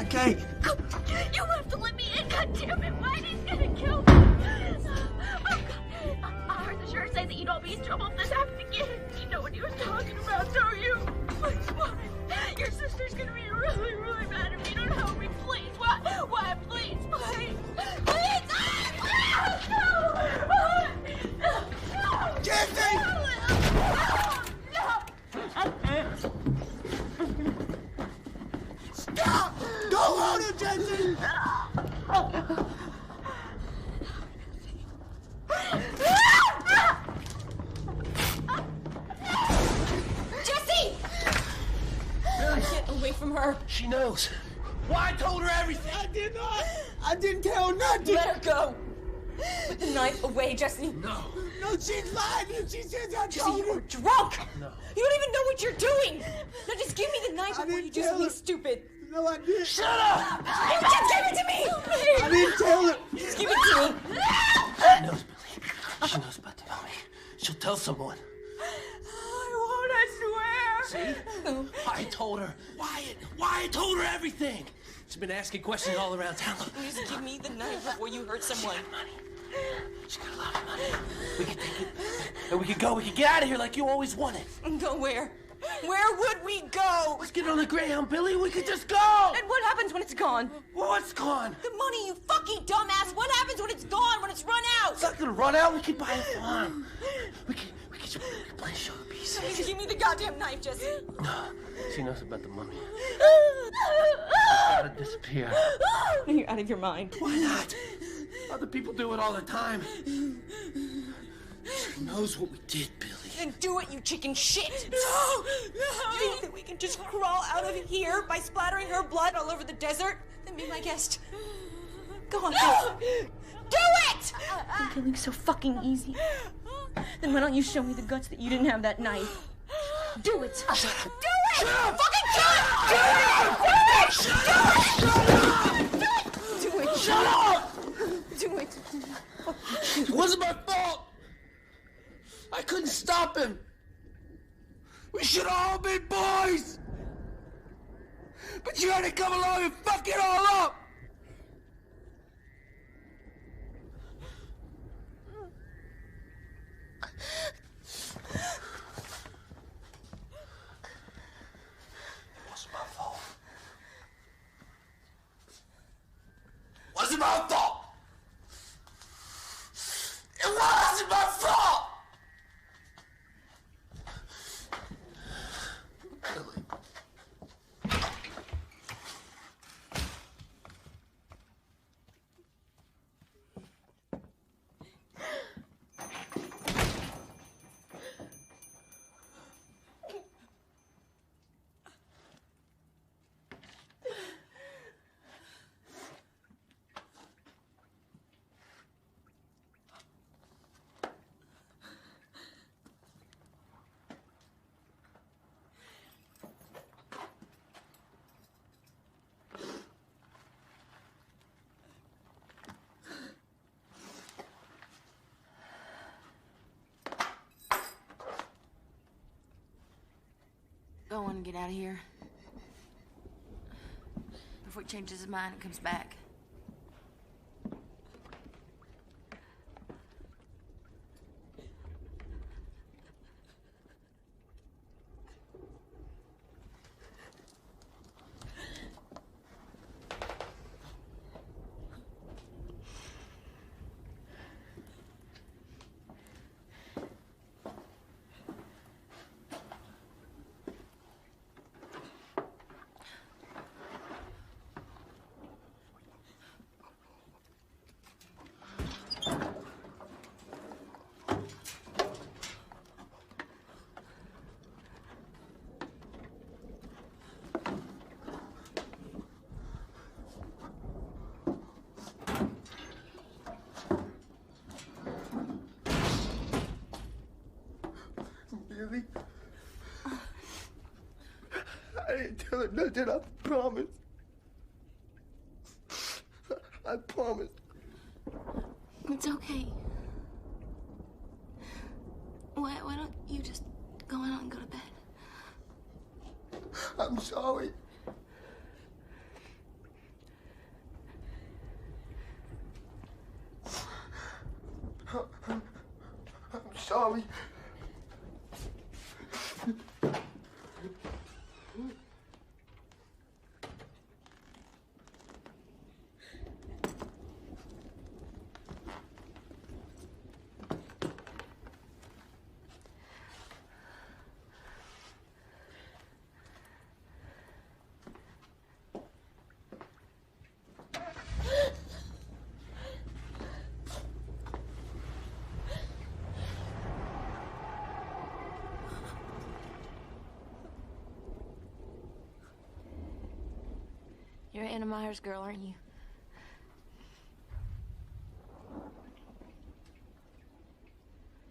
I can't. You have to let me in, goddammit! Whitey's gonna kill me! Oh, God. I heard the sheriff say that you'd all be in trouble if this happened again. You know what he was talking about, don't you? Please, why? Your sister's gonna be really, really mad if you don't help me. Please, why? Why? Please, please, please! No! Jesse! Stop! Don't hold him, Jesse! Jesse! Get away from her. She knows. Why I told her everything? I did not. I didn't tell her nothing. Let her go. Put the knife away, Jesse. No. No, she's lying. She says I Jesse, told you her. were drunk. No. You don't even know what you're doing. Now just give me the knife I before you didn't do tell something her. stupid. No, I didn't. Shut up! Just give it to me. I didn't tell her. Just give it to me. She knows, Billy. She knows about the mummy. She'll tell someone. I won't, I swear. See? I told her. Wyatt told her everything. She's been asking questions all around town. Just give me the knife before you hurt someone. She got a lot of money. We could take it, and we could go. We could get out of here like you always wanted. Go where? Where would we go? Let's get on the Greyhound, Billy. We could just go. And what happens when it's gone? What's gone? The money, you fucking dumbass. What happens when it's gone, when it's run out? It's not gonna run out. We could buy a farm. We could play sugar pieces. Just give me the goddamn knife, Jesse. No, she knows about the mummy. She's gotta disappear. You're out of your mind. Why not? Other people do it all the time. She knows what we did, Billy. Then do it, you chicken shit. No! Do you think that we can just crawl out of here by splattering her blood all over the desert? Then be my guest. Go on, do it! Do it! Killing's so fucking easy. Then why don't you show me the guts that you didn't have that knife? Do it! Do it! Fucking do it! Do it! Shut up! Do it! It wasn't my fault. I couldn't stop him. We should have all been boys. But you had to come along and fuck it all up. Wasn't my fault. Wasn't my fault. It wasn't my fault. Go on and get out of here. Before he changes his mind and comes back. Billy, I didn't tell her nothing. I promise. I promise. It's okay. Why don't you just go on and go to bed? I'm sorry. Charlie. You're Anna Meyer's girl, aren't you?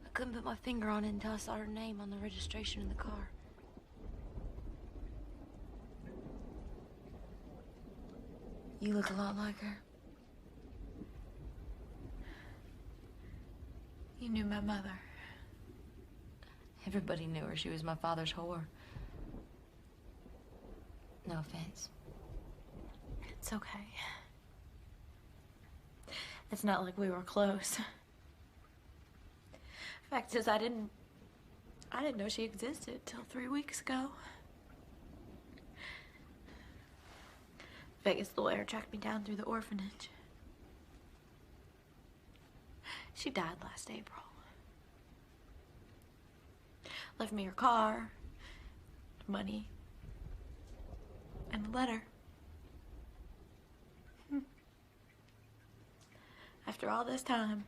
I couldn't put my finger on it until I saw her name on the registration in the car. You look a lot like her. You knew my mother. Everybody knew her. She was my father's whore. No offense. It's okay. It's not like we were close. Fact is, I didn't know she existed till 3 weeks ago. Vegas lawyer tracked me down through the orphanage. She died last April. Left me her car, money, and a letter. After all this time,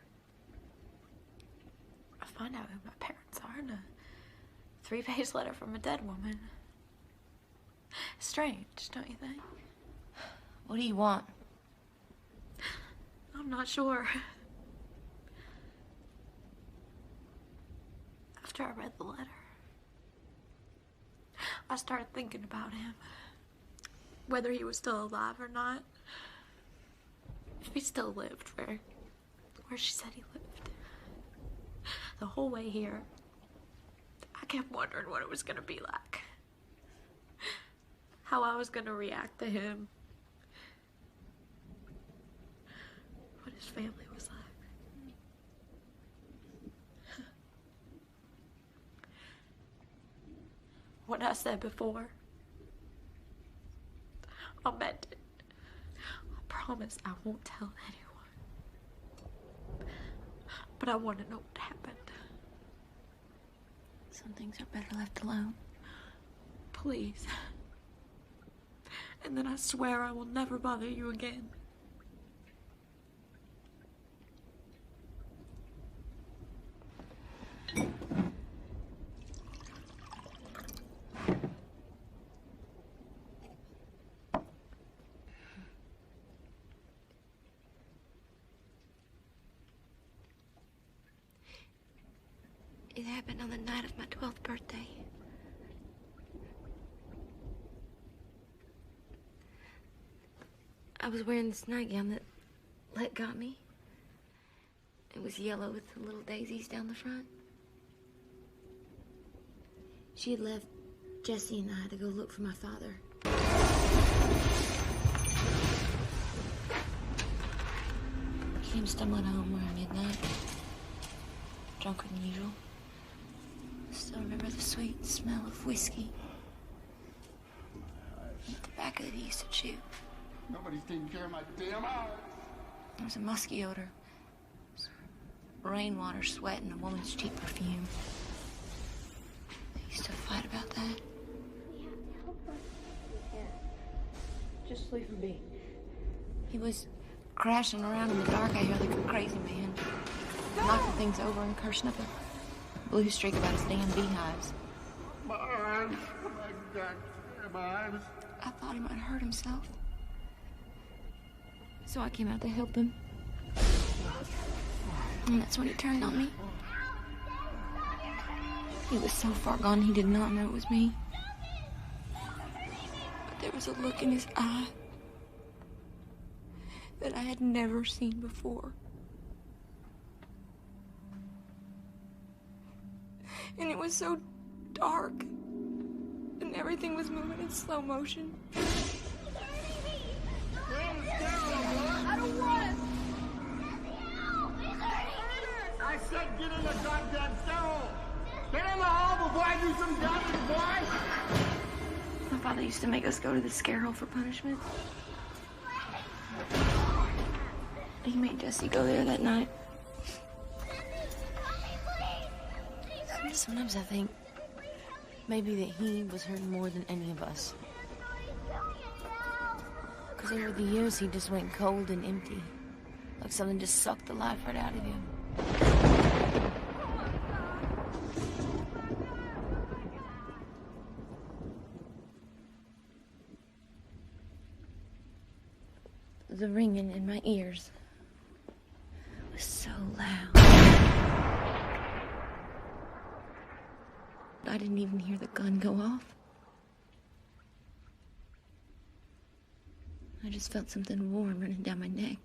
I find out who my parents are in a 3-page letter from a dead woman. Strange, don't you think? What do you want? I'm not sure. After I read the letter, I started thinking about him. Whether he was still alive or not. If he still lived where she said he lived. The whole way here, I kept wondering what it was gonna be like. How I was gonna react to him. What his family was like. What I said before, I meant it. I promise I won't tell anyone. But I want to know what happened. Some things are better left alone. Please. And then I swear I will never bother you again. It happened on the night of my 12th birthday. I was wearing this nightgown that Let got me. It was yellow with the little daisies down the front. She had left Jesse and I to go look for my father. Came stumbling home around midnight. Drunker than usual. Still remember the sweet smell of whiskey. And the tobacco that he used to chew. Nobody's taking care of my damn eyes. There was a musky odor. Rainwater, sweat, and a woman's cheap perfume. They used to fight about that. We have to help her. Just leave her be. He was crashing around in the dark out here like a crazy man. Knocking things over and cursing up a blue streak about his damn beehives. My eyes. My goddamn eyes. I thought he might hurt himself. So I came out to help him. And that's when he turned on me. He was so far gone he did not know it was me. But there was a look in his eye that I had never seen before. And it was so dark. And everything was moving in slow motion. I don't want it. I said Get in the goddamn sterile! Get in the hall before I do some damage, boy! My father used to make us go to the scare hole for punishment. He made Jesse go there that night. Sometimes I think maybe that he was hurt more than any of us. Because over the years, he just went cold and empty. Like something just sucked the life right out of him. The ringing in my ears was so loud. I didn't even hear the gun go off. I just felt something warm running down my neck.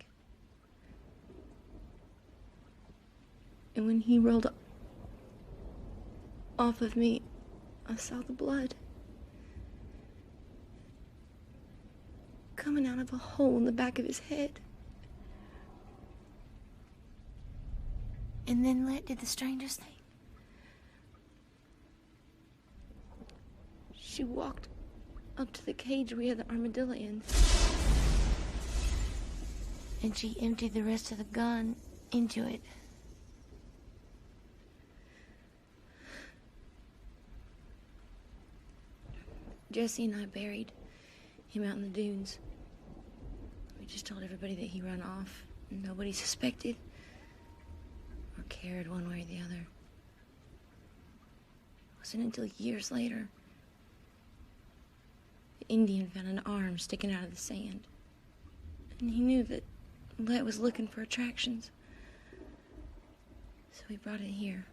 And when he rolled off of me, I saw the blood coming out of a hole in the back of his head. And then Let did the strangest thing. She walked up to the cage we had the armadillo in. And she emptied the rest of the gun into it. Jesse and I buried him out in the dunes. We just told everybody that he ran off. And nobody suspected or cared one way or the other. It wasn't until years later the Indian found an arm sticking out of the sand. And he knew that Let was looking for attractions. So we brought it here.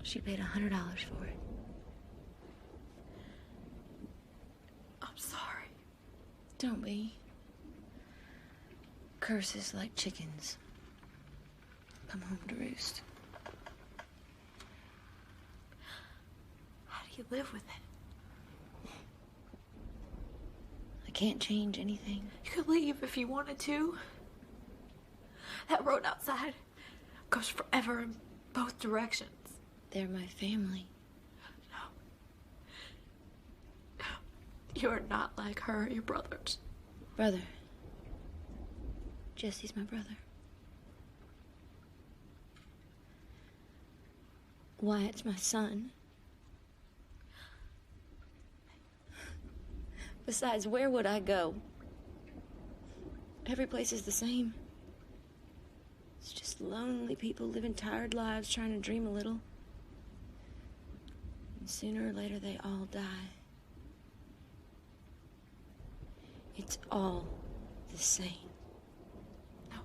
She paid $100 for it. I'm sorry. Don't be. Curses like chickens come home to roost. How do you live with it? I can't change anything. You could leave if you wanted to. That road outside goes forever in both directions. They're my family. No. You're not like her or your brothers. Brother. Jesse's my brother. Wyatt's my son. Besides, where would I go? Every place is the same. It's just lonely people living tired lives trying to dream a little. And sooner or later, they all die. It's all the same. No.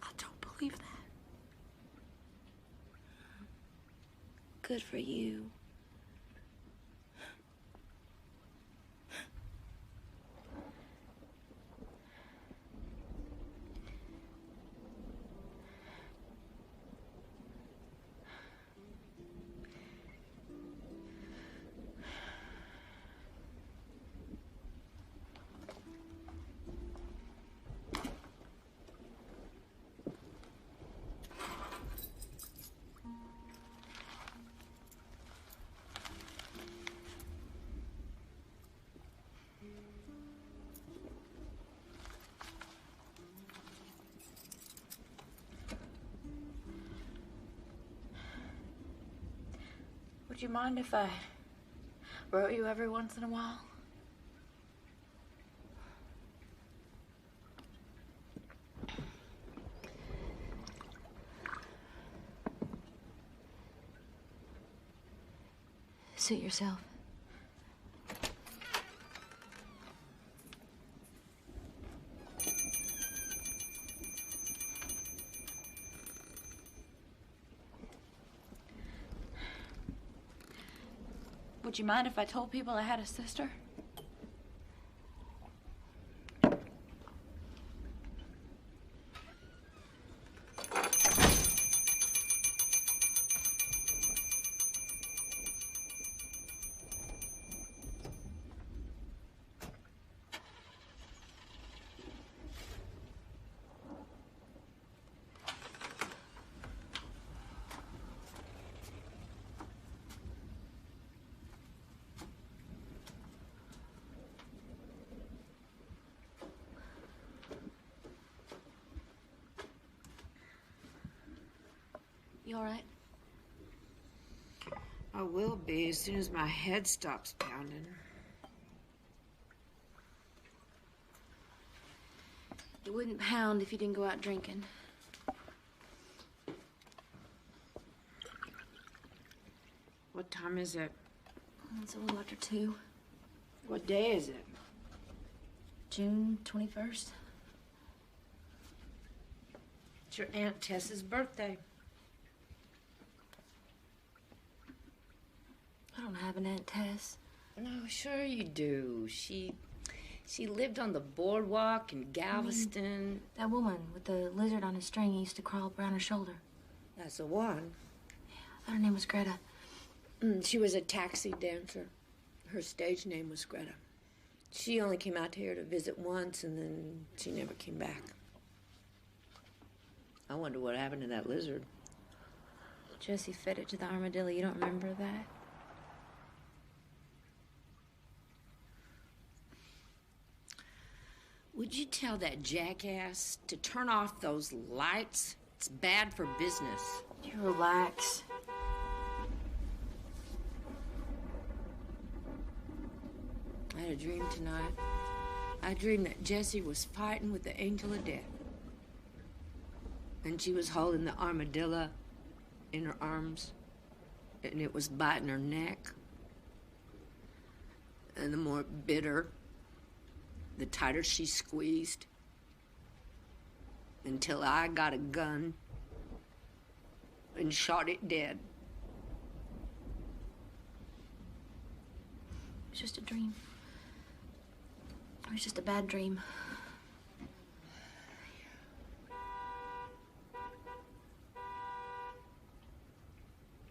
I don't believe that. Good for you. Would you mind if I wrote you every once in a while? Suit yourself. Would you mind if I told people I had a sister? You all right? I will be as soon as my head stops pounding. It wouldn't pound if you didn't go out drinking. What time is it? It's a little after 2. What day is it? June 21st. It's your Aunt Tessa's birthday. I don't have an Aunt Tess. No, sure you do. She lived on the boardwalk in Galveston. That woman with the lizard on a string used to crawl up around her shoulder. That's the one. I thought her name was Greta. She was a taxi dancer. Her stage name was Greta. She only came out here to visit once, and then she never came back. I wonder what happened to that lizard. Jesse fed it to the armadillo. You don't remember that? Would you tell that jackass to turn off those lights? It's bad for business. You relax. I had a dream tonight. I dreamed that Jessie was fighting with the angel of death. And she was holding the armadillo in her arms. And it was biting her neck. And the more bitter, the tighter she squeezed. Until I got a gun and shot it dead. It was just a dream. It was just a bad dream.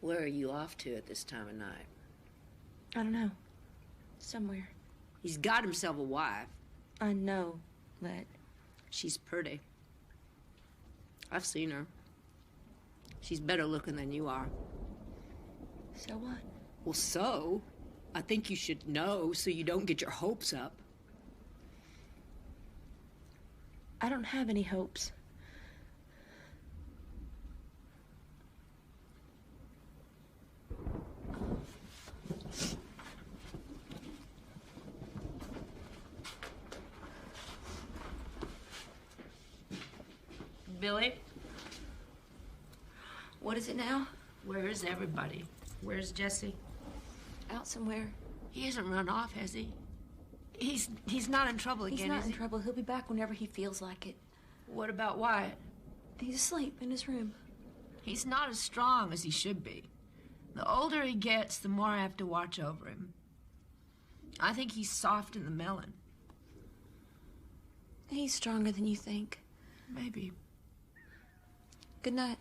Where are you off to at this time of night? I don't know. Somewhere. He's got himself a wife. I know, but She's pretty. I've seen her. She's better looking than you are. so what? Well, so, I think you should know so you don't get your hopes up. I don't have any hopes. Billy, What is it now? where's everybody? Where's Jesse? Out somewhere. He hasn't run off, has he? He's not in trouble again, He's not is in he? trouble. He'll be back whenever he feels like it. What about Wyatt? He's asleep in his room. He's not as strong as he should be. The older he gets, the more I have to watch over him. I think he's soft in the melon. He's stronger than you think. Maybe. Good night.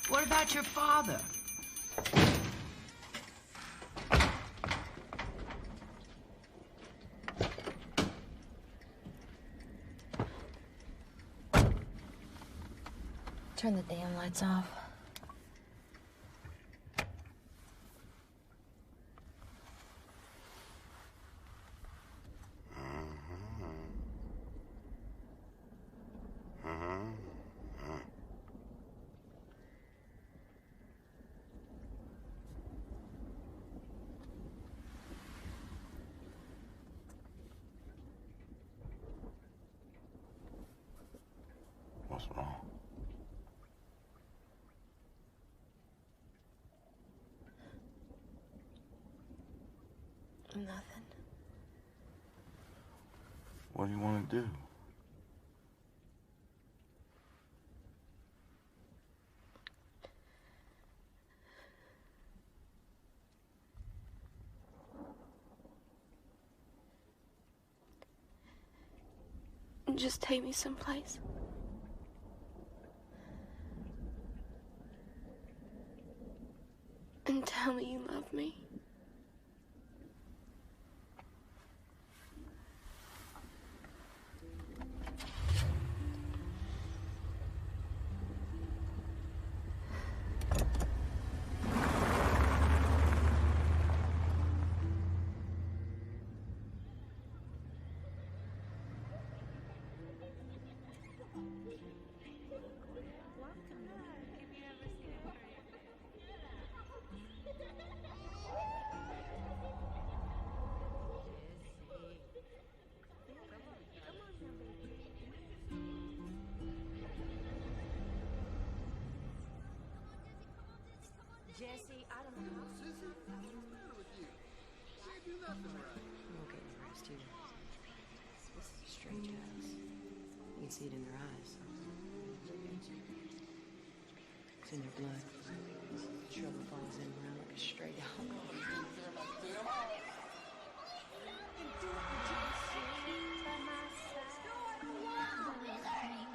What about your father? Turn the damn lights off. What's wrong? Nothing. What do you want to do? Just take me someplace. And tell me you love me. won't get any rest either. This is a strange house. You can see it in their eyes. It's in their blood. Trouble follows them around like a stray dog.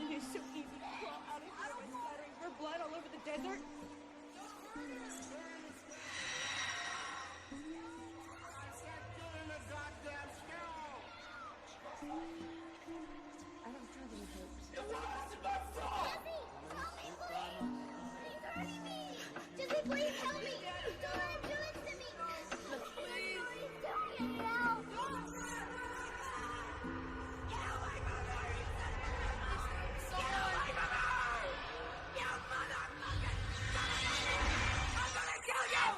It's so easy to crawl out of here by splattering her blood all over the desert. I don't have any hopes. Jesse, please help me! Don't let him do it to me! Please! He's doing it now! Get away from her! Get away from her! You motherfucking son of a bitch! I'm gonna kill you!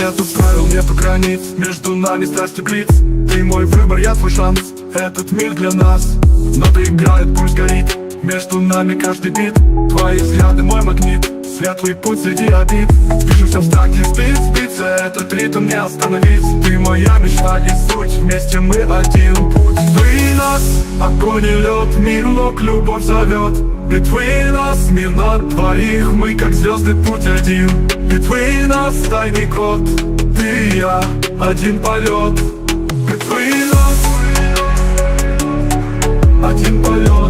Нету правил, нету границ, между нами страсти блиц. Ты мой выбор, я твой шанс, этот мир для нас. Нота играет, пульс горит, между нами каждый бит. Твои взгляды мой магнит, светлый путь среди обид. Вижу все в такте, спится, этот ритм не остановить. Ты моя мечта и суть, вместе мы один путь. Вы нас, огонь и лед, мир, лог, любовь зовет. Between us, мир на двоих, мы как звезды, путь один. Between us, тайный код, ты и я, один полет. Between us, один полет.